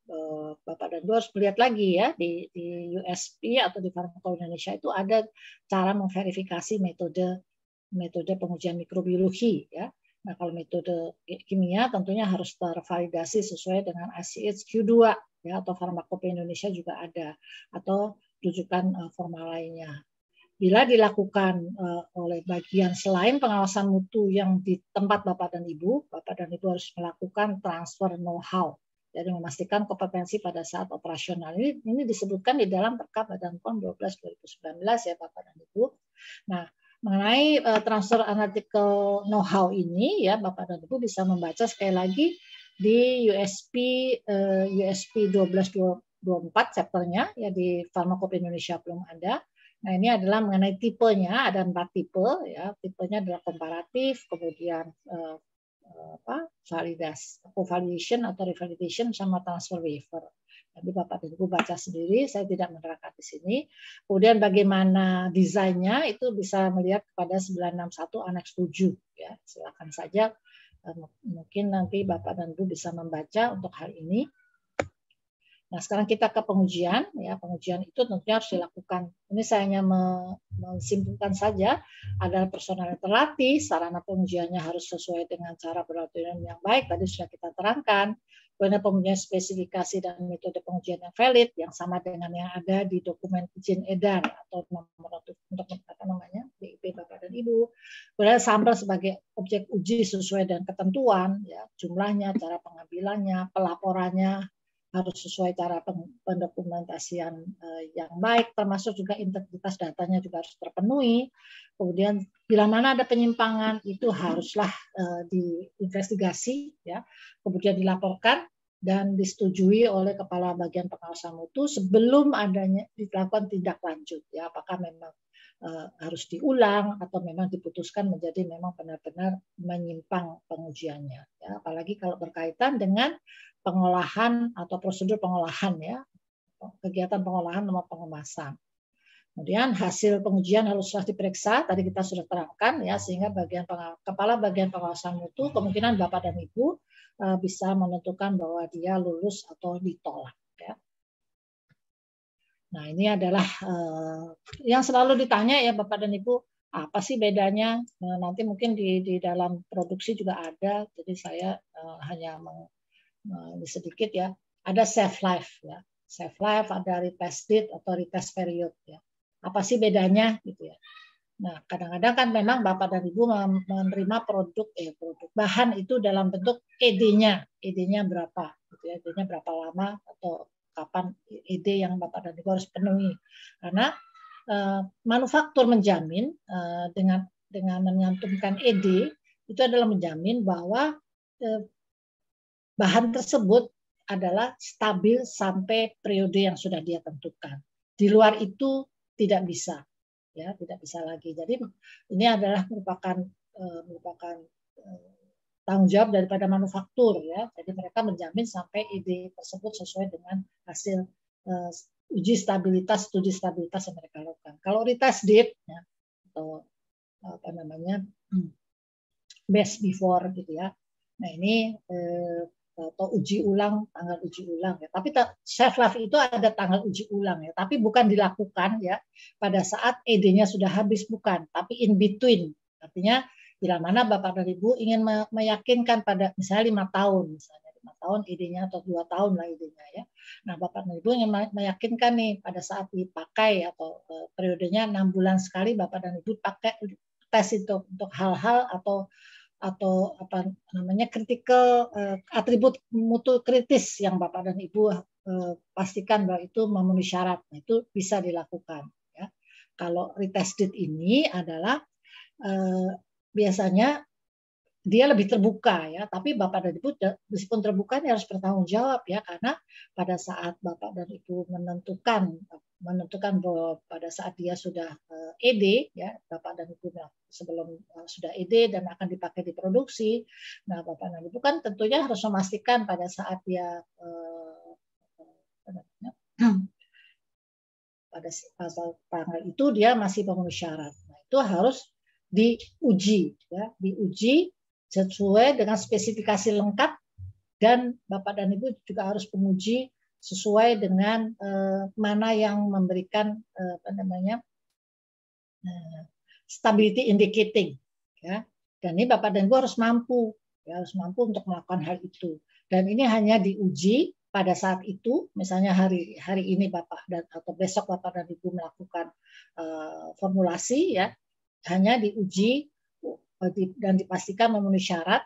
Bapak dan Ibu harus melihat lagi ya di USP atau di Farmako Indonesia itu ada cara memverifikasi metode pengujian mikrobiologi ya. Nah, kalau metode kimia tentunya harus tervalidasi sesuai dengan ICH-Q2 ya, atau Farmakope Indonesia juga ada, atau rujukan formal lainnya. Bila dilakukan oleh bagian selain pengawasan mutu yang di tempat Bapak dan Ibu harus melakukan transfer know-how. Jadi memastikan kompetensi pada saat operasional. Ini disebutkan di dalam Perka Badan POM 12/2019 ya Bapak dan Ibu. Nah, mengenai transfer analytical know-how ini ya Bapak dan Ibu bisa membaca sekali lagi di USP 1224 chapternya ya, di Farmakope Indonesia belum ada. Nah ini adalah mengenai tipenya, ada 4 tipe ya. Tipenya adalah komparatif, kemudian validation atau revalidation sama transfer waiver. Jadi Bapak dan Ibu baca sendiri, saya tidak menerangkan di sini. Kemudian bagaimana desainnya itu bisa melihat kepada 961 Aneks 7 ya. Silakan saja, mungkin nanti Bapak dan Ibu bisa membaca untuk hal ini. Nah, sekarang kita ke pengujian. Ya, pengujian itu tentunya harus dilakukan. Ini saya hanya mensimpulkan saja. Ada personal yang terlatih, sarana pengujiannya harus sesuai dengan cara peraturan yang baik. Tadi sudah kita terangkan. Kemudian pengujian spesifikasi dan metode pengujian yang valid, yang sama dengan yang ada di dokumen izin edar atau nomor untuk apa namanya BIP Bapak dan Ibu. Kemudian sampel sebagai objek uji sesuai dengan ketentuan, ya, jumlahnya, cara pengambilannya, pelaporannya harus sesuai cara pendokumentasian yang baik, termasuk juga integritas datanya juga harus terpenuhi. Kemudian bila mana ada penyimpangan itu haruslah diinvestigasi, ya, kemudian dilaporkan dan disetujui oleh kepala bagian pengawasan mutu sebelum adanya dilakukan tindak lanjut, ya, apakah memang harus diulang atau memang diputuskan menjadi memang benar-benar menyimpang pengujiannya, ya, apalagi kalau berkaitan dengan pengolahan atau prosedur pengolahan, ya, kegiatan pengolahan sama pengemasan. Kemudian hasil pengujian haruslah diperiksa, tadi kita sudah terangkan, ya, sehingga kepala bagian pengawasan mutu kemungkinan Bapak dan Ibu bisa menentukan bahwa dia lulus atau ditolak, ya. Nah, ini adalah yang selalu ditanya, ya, Bapak dan Ibu, apa sih bedanya? Nanti mungkin di dalam produksi juga ada, jadi saya hanya sedikit, ya, ada save life, ya, save life, ada retest date atau retest period, ya. Apa sih bedanya, gitu, ya? Nah, kadang-kadang kan memang Bapak dan Ibu menerima produk bahan itu dalam bentuk ED-nya berapa, gitu, ya, ED-nya berapa lama atau kapan ED yang Bapak dan Ibu harus penuhi, karena manufaktur menjamin dengan menyantumkan ED itu adalah menjamin bahwa bahan tersebut adalah stabil sampai periode yang sudah dia tentukan. Di luar itu tidak bisa, ya, tidak bisa lagi. Jadi ini adalah merupakan tanggung jawab daripada manufaktur, ya. Jadi mereka menjamin sampai ED tersebut sesuai dengan hasil uji stabilitas, studi stabilitas yang mereka lakukan. Kalau retest date, ya, atau apa namanya best before, gitu, ya. Nah, ini atau uji ulang, tanggal uji ulang, ya. Tapi shelf life itu ada tanggal uji ulang, ya. Tapi bukan dilakukan, ya, pada saat ED-nya sudah habis, bukan. Tapi in between. Artinya bila mana Bapak dan Ibu ingin meyakinkan pada misalnya 5 tahun, misalnya 5 tahun ED-nya atau 2 tahun lah ED-nya, ya. Nah, Bapak dan Ibu ingin meyakinkan nih pada saat dipakai atau periodenya 6 bulan sekali Bapak dan Ibu pakai tes itu untuk hal-hal atau apa namanya kritikal atribut mutu kritis yang Bapak dan Ibu pastikan bahwa itu memenuhi syarat. Nah, itu bisa dilakukan, ya. Kalau retest date ini adalah biasanya dia lebih terbuka, ya, tapi Bapak dan Ibu meskipun terbuka ini harus bertanggung jawab, ya, karena pada saat Bapak dan Ibu menentukan bahwa pada saat dia sudah ED, ya, Bapak dan Ibu sebelum sudah ED dan akan dipakai di produksi, nah Bapak dan Ibu kan tentunya harus memastikan pada saat dia pada tanggal itu dia masih memenuhi syarat. Nah, itu harus diuji, ya, diuji sesuai dengan spesifikasi lengkap, dan Bapak dan Ibu juga harus menguji sesuai dengan mana yang memberikan apa namanya stability indicating, ya. Dan ini Bapak dan Ibu harus mampu, ya, harus mampu untuk melakukan hal itu. Dan ini hanya diuji pada saat itu, misalnya hari ini Bapak atau besok Bapak dan Ibu melakukan formulasi, ya, hanya diuji dan dipastikan memenuhi syarat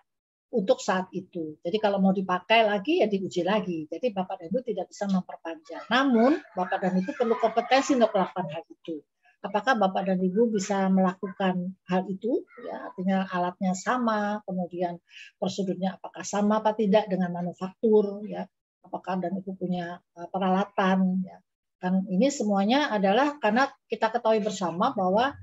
untuk saat itu. Jadi kalau mau dipakai lagi, ya diuji lagi. Jadi Bapak dan Ibu tidak bisa memperpanjang. Namun Bapak dan Ibu perlu kompetensi untuk melakukan hal itu. Apakah Bapak dan Ibu bisa melakukan hal itu? Ya, artinya alatnya sama, kemudian prosedurnya apakah sama apa tidak dengan manufaktur? Ya, apakah dan Ibu punya peralatan? Ya, kan ini semuanya adalah karena kita ketahui bersama bahwa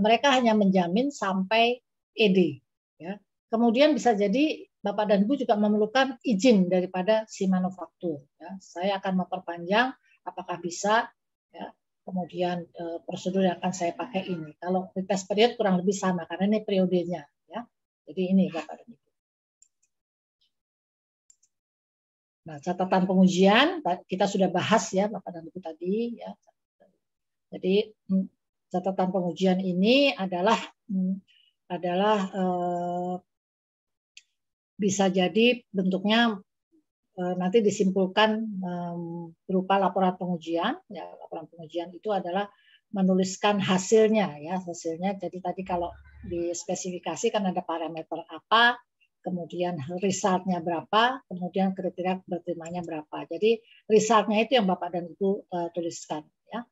mereka hanya menjamin sampai ED. Ya. Kemudian bisa jadi Bapak dan Ibu juga memerlukan izin daripada si manufaktur. Ya. Saya akan memperpanjang, apakah bisa? Ya. Kemudian prosedur yang akan saya pakai ini. Kalau retest period kurang lebih sama karena ini periodenya. Ya. Jadi ini Bapak dan Ibu. Nah, catatan pengujian kita sudah bahas ya Bapak dan Ibu tadi ya. Jadi catatan pengujian ini adalah bisa jadi bentuknya nanti disimpulkan berupa laporan pengujian. Ya, laporan pengujian itu adalah menuliskan hasilnya ya, hasilnya. Jadi tadi kalau di spesifikasi kan ada parameter apa, kemudian resultnya berapa, kemudian kriteria berterimanya berapa. Jadi resultnya itu yang Bapak dan Ibu tuliskan ya.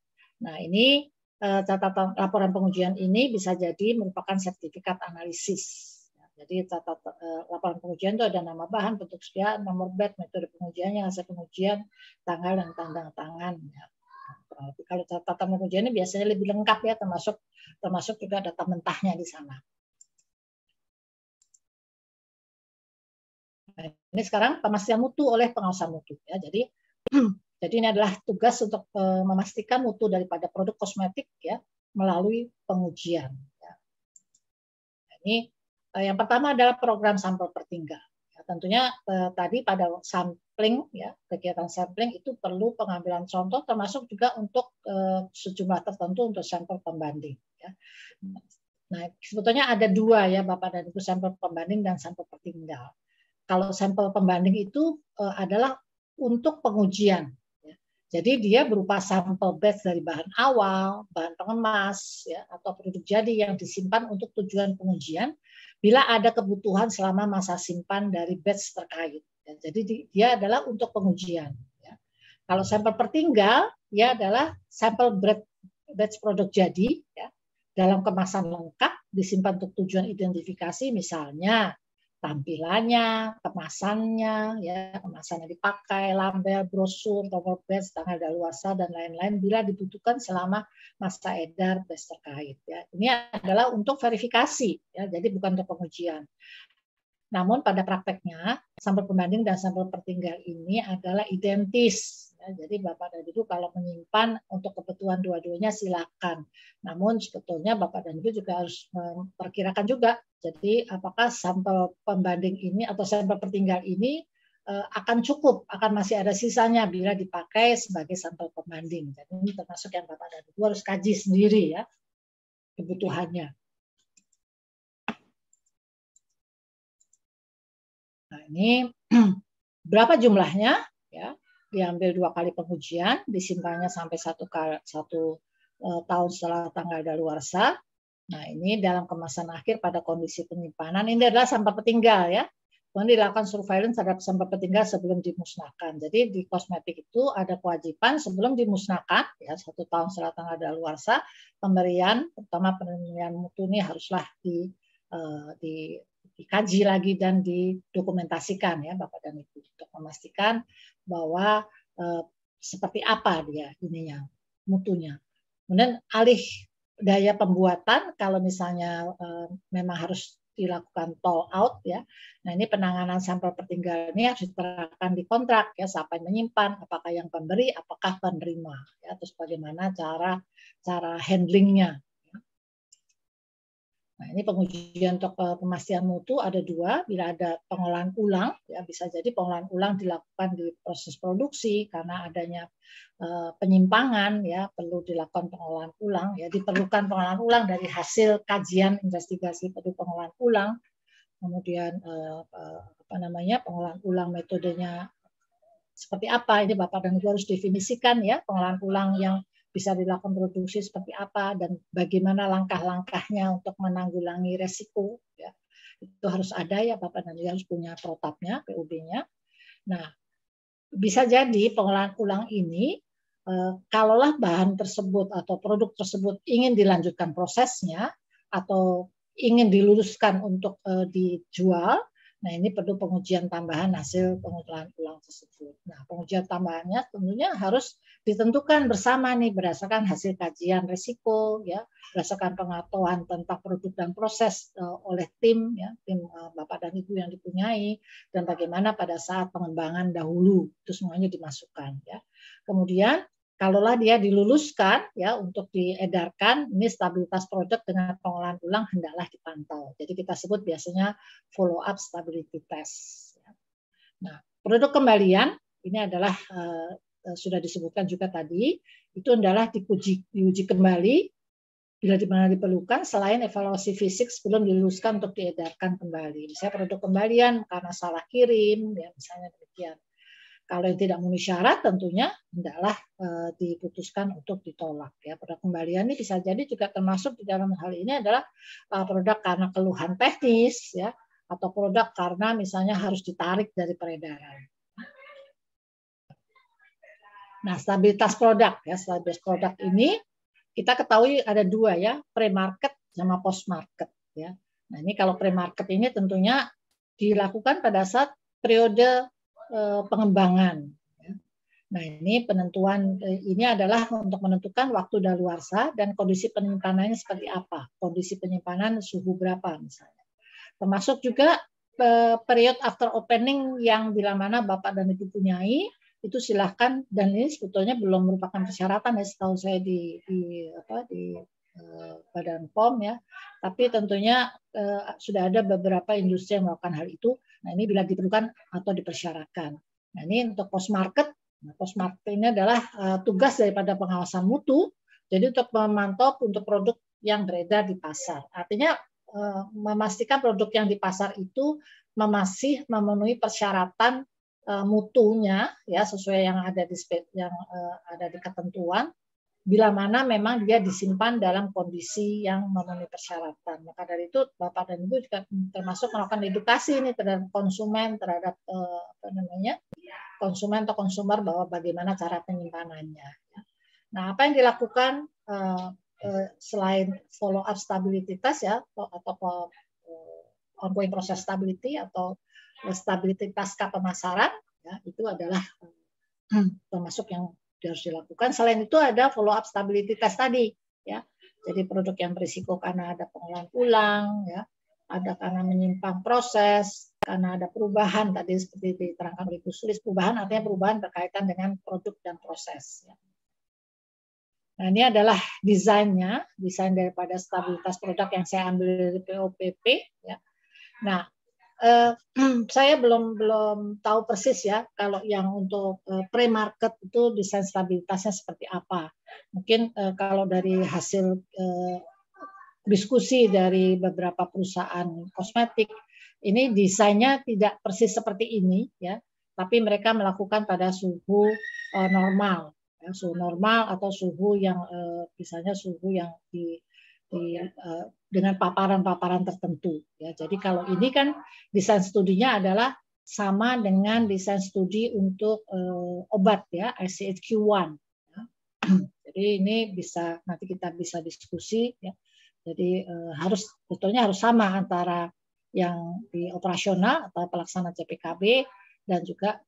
Nah, ini catatan laporan pengujian ini bisa jadi merupakan sertifikat analisis. Jadi laporan pengujian itu ada nama bahan, bentuk sedia, nomor batch, metode pengujiannya, hasil pengujian, tanggal dan tanda tangan. Ya. Kalau catatan pengujian ini biasanya lebih lengkap ya, termasuk juga data mentahnya di sana. Nah, ini sekarang pemastian mutu oleh pengawasan mutu ya. Jadi ini adalah tugas untuk memastikan mutu daripada produk kosmetik ya melalui pengujian. Ya. Nah, ini yang pertama adalah program sampel pertinggal. Ya, tentunya tadi pada sampling ya, kegiatan sampling itu perlu pengambilan contoh termasuk juga untuk sejumlah tertentu untuk sampel pembanding ya. Nah, sebetulnya ada dua ya Bapak dan Ibu, sampel pembanding dan sampel pertinggal. Kalau sampel pembanding itu adalah untuk pengujian. Ya. Jadi dia berupa sampel batch dari bahan awal, bahan pengemas, ya, atau produk jadi yang disimpan untuk tujuan pengujian bila ada kebutuhan selama masa simpan dari batch terkait. Ya. Jadi dia adalah untuk pengujian. Ya. Kalau sampel pertinggal, ya adalah sampel batch produk jadi, ya, dalam kemasan lengkap disimpan untuk tujuan identifikasi, misalnya tampilannya, kemasannya, ya, kemasan yang dipakai, label, brosur, nomor batch, tanggal daluarsa dan lain-lain bila dibutuhkan selama masa edar batch terkait. Ya. Ini adalah untuk verifikasi, ya, jadi bukan untuk pengujian. Namun pada prakteknya sampel pembanding dan sampel pertinggal ini adalah identis. Ya, jadi Bapak dan Ibu kalau menyimpan untuk kebutuhan dua-duanya silakan. Namun sebetulnya Bapak dan Ibu juga harus memperkirakan juga. Jadi apakah sampel pembanding ini atau sampel pertinggal ini akan cukup, akan masih ada sisanya bila dipakai sebagai sampel pembanding. Jadi ini termasuk yang Bapak dan Ibu harus kaji sendiri ya kebutuhannya. Nah ini berapa jumlahnya? Ya, diambil 2 kali pengujian, disimpannya sampai 1 tahun setelah tanggal daluarsa. Nah, ini dalam kemasan akhir pada kondisi penyimpanan. Ini adalah sampel pertinggal ya. Kemudian dilakukan surveillance terhadap sampel pertinggal sebelum dimusnahkan. Jadi di kosmetik itu ada kewajiban sebelum dimusnahkan ya 1 tahun setelah tanggal daluarsa, pemberian, terutama penilaian mutu ini haruslah dikaji lagi dan didokumentasikan ya Bapak dan Ibu untuk memastikan bahwa seperti apa dia ininya mutunya. Kemudian alih daya pembuatan kalau misalnya memang harus dilakukan toll out ya. Nah, ini penanganan sampel pertinggal ini harus diterapkan di kontrak ya, siapa yang menyimpan, apakah yang pemberi, apakah penerima ya, terus bagaimana cara handlingnya. Nah, ini pengujian untuk pemastian mutu ada 2, bila ada pengolahan ulang, ya bisa jadi pengolahan ulang dilakukan di proses produksi karena adanya penyimpangan, ya perlu dilakukan pengolahan ulang, ya diperlukan pengolahan ulang dari hasil kajian investigasi perlu pengolahan ulang, kemudian pengolahan ulang metodenya seperti apa, ini Bapak dan Ibu harus definisikan ya pengolahan ulang yang bisa dilakukan produksi seperti apa dan bagaimana langkah-langkahnya untuk menanggulangi resiko ya. Itu harus ada ya Bapak dan Ibu harus punya protapnya, PUB-nya. Nah, bisa jadi pengolahan ulang ini kalaulah bahan tersebut atau produk tersebut ingin dilanjutkan prosesnya atau ingin diluluskan untuk dijual. Nah, ini perlu pengujian tambahan hasil pengolahan ulang tersebut. Nah, pengujian tambahannya tentunya harus ditentukan bersama nih berdasarkan hasil kajian risiko ya, berdasarkan pengetahuan tentang produk dan proses oleh tim ya, tim Bapak dan Ibu yang dipunyai dan bagaimana pada saat pengembangan dahulu itu semuanya dimasukkan ya. Kemudian kalaulah dia diluluskan ya untuk diedarkan, ini stabilitas produk dengan pengolahan ulang hendaklah dipantau. Jadi kita sebut biasanya follow up stability test. Nah, produk kembalian ini adalah sudah disebutkan juga tadi, itu adalah diuji kembali bila dimana diperlukan selain evaluasi fisik sebelum diluluskan untuk diedarkan kembali. Misalnya produk kembalian karena salah kirim, ya misalnya demikian. Kalau yang tidak memenuhi syarat tentunya hendaklah diputuskan untuk ditolak. Ya, produk kembalian ini bisa jadi juga termasuk di dalam hal ini adalah produk karena keluhan teknis, ya, atau produk karena misalnya harus ditarik dari peredaran. Nah, stabilitas produk, ya, stabilitas produk ini kita ketahui ada dua, ya, pre-market sama post-market, ya. Nah, ini kalau pre-market ini tentunya dilakukan pada saat periode pengembangan. Ya. Nah, ini penentuan ini adalah untuk menentukan waktu daluarsa dan kondisi penyimpanannya seperti apa, kondisi penyimpanan suhu berapa misalnya. Termasuk juga period after opening yang bila mana Bapak dan Ibu punyai, itu silahkan, dan ini sebetulnya belum merupakan persyaratan ya setahu saya di Badan POM, ya, tapi tentunya sudah ada beberapa industri yang melakukan hal itu. Nah, ini bila diperlukan atau dipersyaratkan. Nah, ini untuk post market. Nah, post market ini adalah tugas daripada pengawasan mutu. Jadi untuk memantau untuk produk yang beredar di pasar. Artinya memastikan produk yang di pasar itu masih memenuhi persyaratan mutunya, ya, sesuai yang ada di ketentuan, bila mana memang dia disimpan dalam kondisi yang memenuhi persyaratan. Maka dari itu Bapak dan Ibu juga termasuk melakukan edukasi ini terhadap konsumen, terhadap konsumen atau konsumer, bahwa bagaimana cara penyimpanannya. Nah, apa yang dilakukan selain follow up stabilitas, ya, atau ongoing process stability atau stability pasca pemasaran, ya, itu adalah termasuk yang harus dilakukan. Selain itu ada follow up stability test tadi, ya. Jadi produk yang berisiko karena ada pengolahan ulang, ya, ada karena menyimpang proses, karena ada perubahan tadi seperti diterangkan oleh Bu Sulis. Perubahan artinya perubahan berkaitan dengan produk dan proses, ya. Nah, ini adalah desainnya, desain daripada stabilitas produk yang saya ambil dari POPP, ya. Nah, saya belum tahu persis, ya, kalau yang untuk pre-market itu desain stabilitasnya seperti apa. Mungkin kalau dari hasil diskusi dari beberapa perusahaan kosmetik, ini desainnya tidak persis seperti ini, ya, tapi mereka melakukan pada suhu normal, ya, suhu normal atau suhu yang misalnya suhu yang dengan paparan-paparan tertentu, ya. Jadi kalau ini kan desain studinya adalah sama dengan desain studi untuk obat, ya, ICHQ-1. Ya. Jadi ini nanti kita bisa diskusi, ya. Jadi betulnya harus sama antara yang di operasional atau pelaksana CPKB dan juga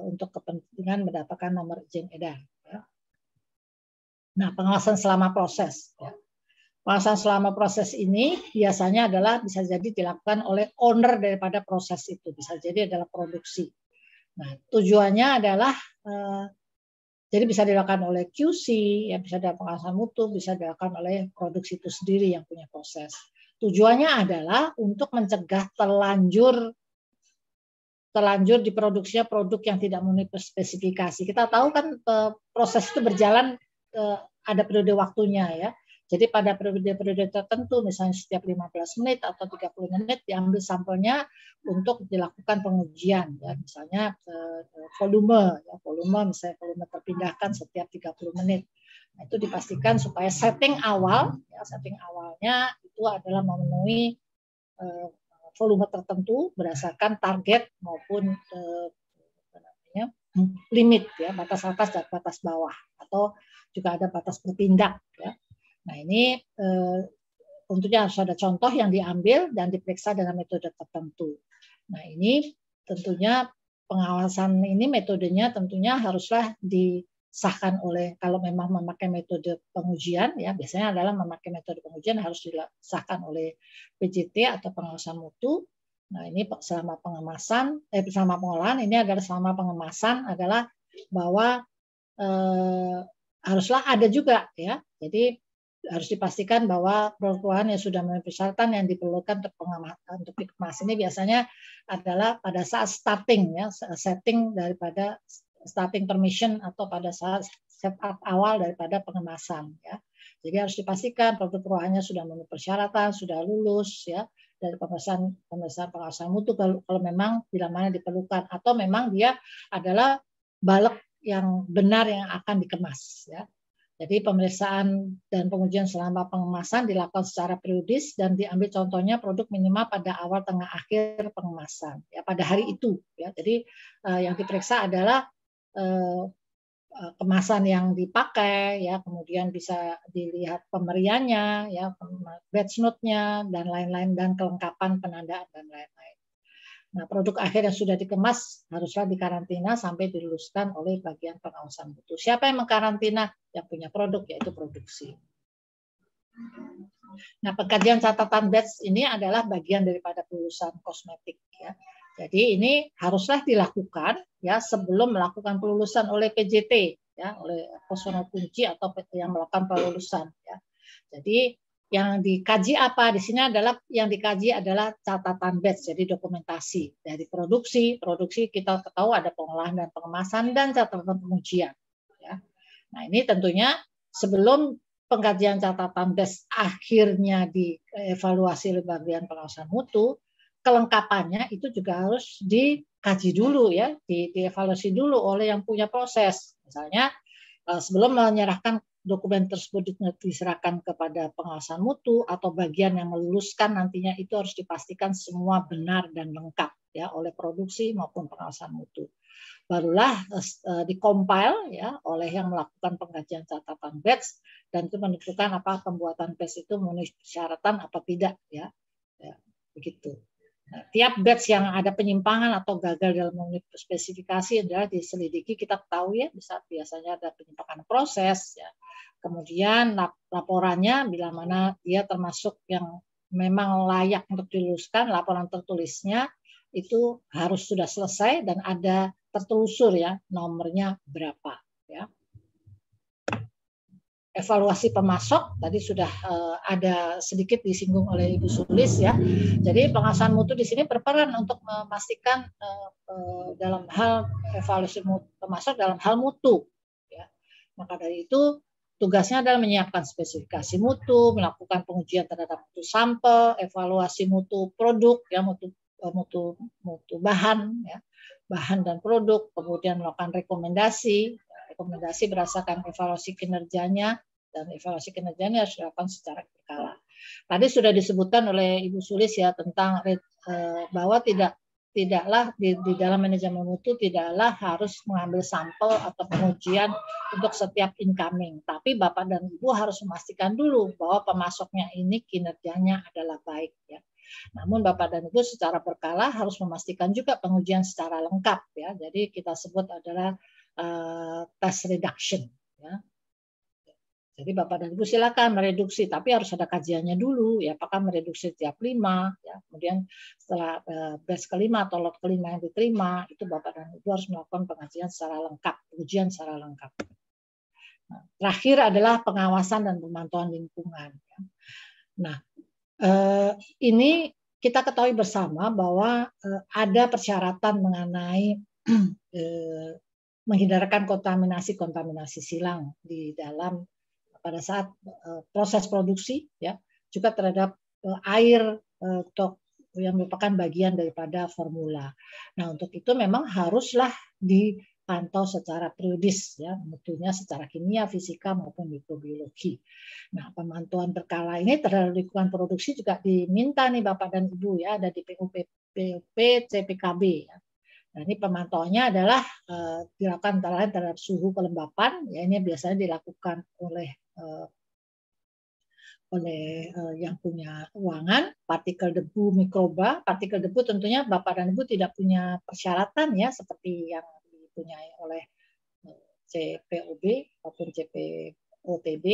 untuk kepentingan mendapatkan nomor izin edar. Ya. Nah, pengawasan selama proses, ya. Pengawasan selama proses ini biasanya adalah bisa jadi dilakukan oleh owner daripada proses itu, bisa jadi adalah produksi. Nah, tujuannya adalah jadi bisa dilakukan oleh QC, ya, bisa dilakukan pengawasan mutu, bisa dilakukan oleh produksi itu sendiri yang punya proses. Tujuannya adalah untuk mencegah terlanjur diproduksinya produk yang tidak memenuhi spesifikasi. Kita tahu kan proses itu berjalan ada periode waktunya, ya. Jadi pada periode-periode tertentu, misalnya setiap 15 menit atau 30 menit diambil sampelnya untuk dilakukan pengujian, ya, misalnya volume, ya, misalnya volume terpindahkan setiap 30 menit. Nah, itu dipastikan supaya setting awalnya itu adalah memenuhi volume tertentu berdasarkan target maupun limit, ya, batas atas dan batas bawah, atau juga ada batas bertindak, ya. Nah, ini tentunya harus ada contoh yang diambil dan diperiksa dengan metode tertentu. Nah, ini tentunya pengawasan ini metodenya tentunya haruslah disahkan oleh, kalau memang memakai metode pengujian, ya, biasanya adalah memakai metode pengujian harus disahkan oleh PJT atau pengawasan mutu. Nah, ini selama pengolahan ini adalah selama pengemasan adalah bahwa haruslah ada juga, ya. Jadi harus dipastikan bahwa produk yang sudah memenuhi persyaratan yang diperlukan untuk dikemas ini biasanya adalah pada saat starting, ya, setting daripada starting permission atau pada saat setup awal daripada pengemasan ya. Jadi harus dipastikan produk ruangannya sudah memenuhi persyaratan, sudah lulus ya dari pemeriksaan pengawasan mutu kalau memang bila mana diperlukan, atau memang dia adalah balek yang benar yang akan dikemas ya. Jadi pemeriksaan dan pengujian selama pengemasan dilakukan secara periodis dan diambil contohnya produk minimal pada awal, tengah, akhir pengemasan ya pada hari itu ya. Jadi yang diperiksa adalah kemasan yang dipakai ya, kemudian bisa dilihat pemberiannya ya, batch note-nya dan lain-lain, dan kelengkapan penandaan dan lain-lain. Nah, produk akhir yang sudah dikemas haruslah dikarantina sampai diluluskan oleh bagian pengawasan mutu. Siapa yang mengkarantina? Yang punya produk, yaitu produksi. Nah, pengkajian catatan batch ini adalah bagian daripada kelulusan kosmetik ya. Jadi ini haruslah dilakukan ya sebelum melakukan pelulusan oleh PJT ya, oleh personel kunci atau yang melakukan pelulusan ya. Jadi yang dikaji apa di sini adalah catatan batch, jadi dokumentasi dari produksi kita tahu ada pengolahan dan pengemasan dan catatan pengujian ya. Nah, ini tentunya sebelum pengkajian catatan batch akhirnya dievaluasi oleh bagian pengawasan mutu, kelengkapannya itu juga harus dikaji dulu ya, dievaluasi dulu oleh yang punya proses. Misalnya sebelum menyerahkan dokumen tersebut diserahkan kepada pengawasan mutu atau bagian yang meluluskan nantinya, itu harus dipastikan semua benar dan lengkap ya oleh produksi maupun pengawasan mutu. Barulah dikompil ya oleh yang melakukan pengkajian catatan batch, dan itu menentukan apa pembuatan batch itu memenuhi persyaratan apa tidak ya, begitu. Nah, tiap batch yang ada penyimpangan atau gagal dalam memenuhi spesifikasi adalah diselidiki. Kita tahu ya, biasanya ada penyimpangan proses ya. Kemudian laporannya bila mana dia termasuk yang memang layak untuk diluluskan, laporan tertulisnya itu harus sudah selesai dan ada tertelusur ya nomornya berapa ya. Evaluasi pemasok tadi sudah ada sedikit disinggung oleh Ibu Sulis ya. Jadi pengawasan mutu di sini berperan untuk memastikan dalam hal evaluasi pemasok dalam hal mutu ya. Maka dari itu tugasnya adalah menyiapkan spesifikasi mutu, melakukan pengujian terhadap mutu sampel, evaluasi mutu produk ya, mutu bahan ya, bahan dan produk, kemudian melakukan rekomendasi berdasarkan evaluasi kinerjanya, dan evaluasi kinerjanya harus dilakukan secara berkala. Tadi sudah disebutkan oleh Ibu Sulis ya tentang bahwa tidaklah di dalam manajemen mutu tidaklah harus mengambil sampel atau pengujian untuk setiap incoming, tapi Bapak dan Ibu harus memastikan dulu bahwa pemasoknya ini kinerjanya adalah baik ya. Namun Bapak dan Ibu secara berkala harus memastikan juga pengujian secara lengkap ya. Jadi kita sebut adalah test reduction ya. Jadi Bapak dan Ibu silakan mereduksi, tapi harus ada kajiannya dulu ya, apakah mereduksi setiap 5 ya. Kemudian setelah batch kelima atau lot kelima yang diterima, itu Bapak dan Ibu harus melakukan pengajian secara lengkap, ujian secara lengkap. Nah, terakhir adalah pengawasan dan pemantauan lingkungan. Nah, ini kita ketahui bersama bahwa ada persyaratan mengenai menghindarkan kontaminasi silang di dalam pada saat proses produksi ya, juga terhadap air yang merupakan bagian daripada formula. Nah, untuk itu memang haruslah dipantau secara periodis ya, mutunya secara kimia, fisika maupun mikrobiologi. Nah, pemantauan berkala ini terhadap lingkungan produksi juga diminta nih Bapak dan Ibu ya, ada di PUP CPKB ya. Nah, ini pemantauannya adalah dilakukan antara lain terhadap suhu kelembapan ya, ini biasanya dilakukan oleh yang punya ruangan, partikel debu mikroba. Partikel debu tentunya Bapak dan Ibu tidak punya persyaratan ya seperti yang dipunyai oleh CPOB maupun CPOTB.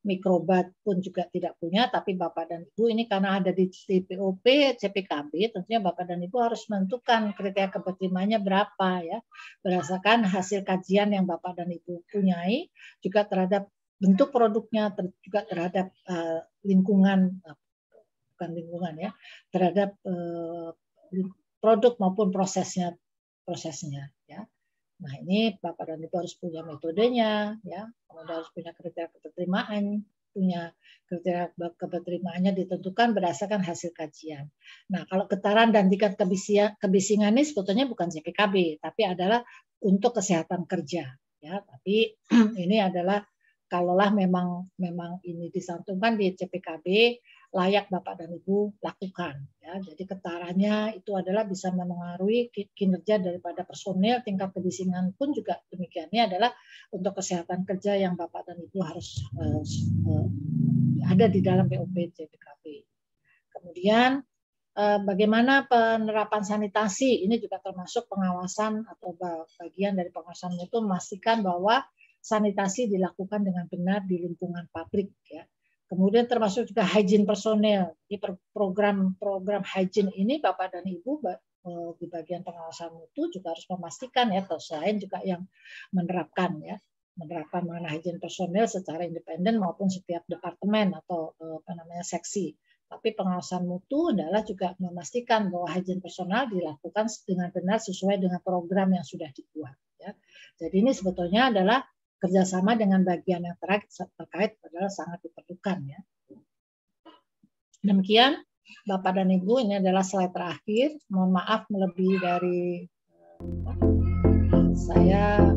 Mikroba pun juga tidak punya, tapi Bapak dan Ibu ini karena ada di POP CPKB, tentunya Bapak dan Ibu harus menentukan kriteria ketertibannya berapa ya, berdasarkan hasil kajian yang Bapak dan Ibu punyai, juga terhadap bentuk produknya, juga terhadap lingkungan, bukan lingkungan ya, terhadap produk maupun prosesnya ya. Nah, ini Bapak dan Ibu harus punya metodenya, ya, kemudian harus punya kriteria keterterimaan, punya kriteria keterterimaannya ditentukan berdasarkan hasil kajian. Nah, kalau getaran dan tingkat kebisingan ini sebetulnya bukan CPKB, tapi adalah untuk kesehatan kerja, ya. Tapi ini adalah kalaulah memang ini disantumkan di CPKB, layak Bapak dan Ibu lakukan, ya. Jadi getarannya itu adalah bisa memengaruhi kinerja daripada personil, tingkat kebisingan pun juga demikian. Ini adalah untuk kesehatan kerja yang Bapak dan Ibu harus ada di dalam BOP CPKB. Kemudian bagaimana penerapan sanitasi, ini juga termasuk pengawasan atau bagian dari pengawasan mutu, memastikan bahwa sanitasi dilakukan dengan benar di lingkungan pabrik, ya. Kemudian termasuk juga hygiene personel. Di program hygiene ini Bapak dan Ibu di bagian pengawasan mutu juga harus memastikan, ya, selain juga yang menerapkan mengenai hygiene personel secara independen maupun setiap departemen atau seksi. Tapi pengawasan mutu adalah juga memastikan bahwa hygiene personal dilakukan dengan benar sesuai dengan program yang sudah dibuat, ya. Jadi ini sebetulnya adalah kerjasama dengan bagian yang terkait adalah sangat diperlukan, ya. Demikian Bapak dan Ibu, ini adalah slide terakhir. Mohon maaf melebihi dari saya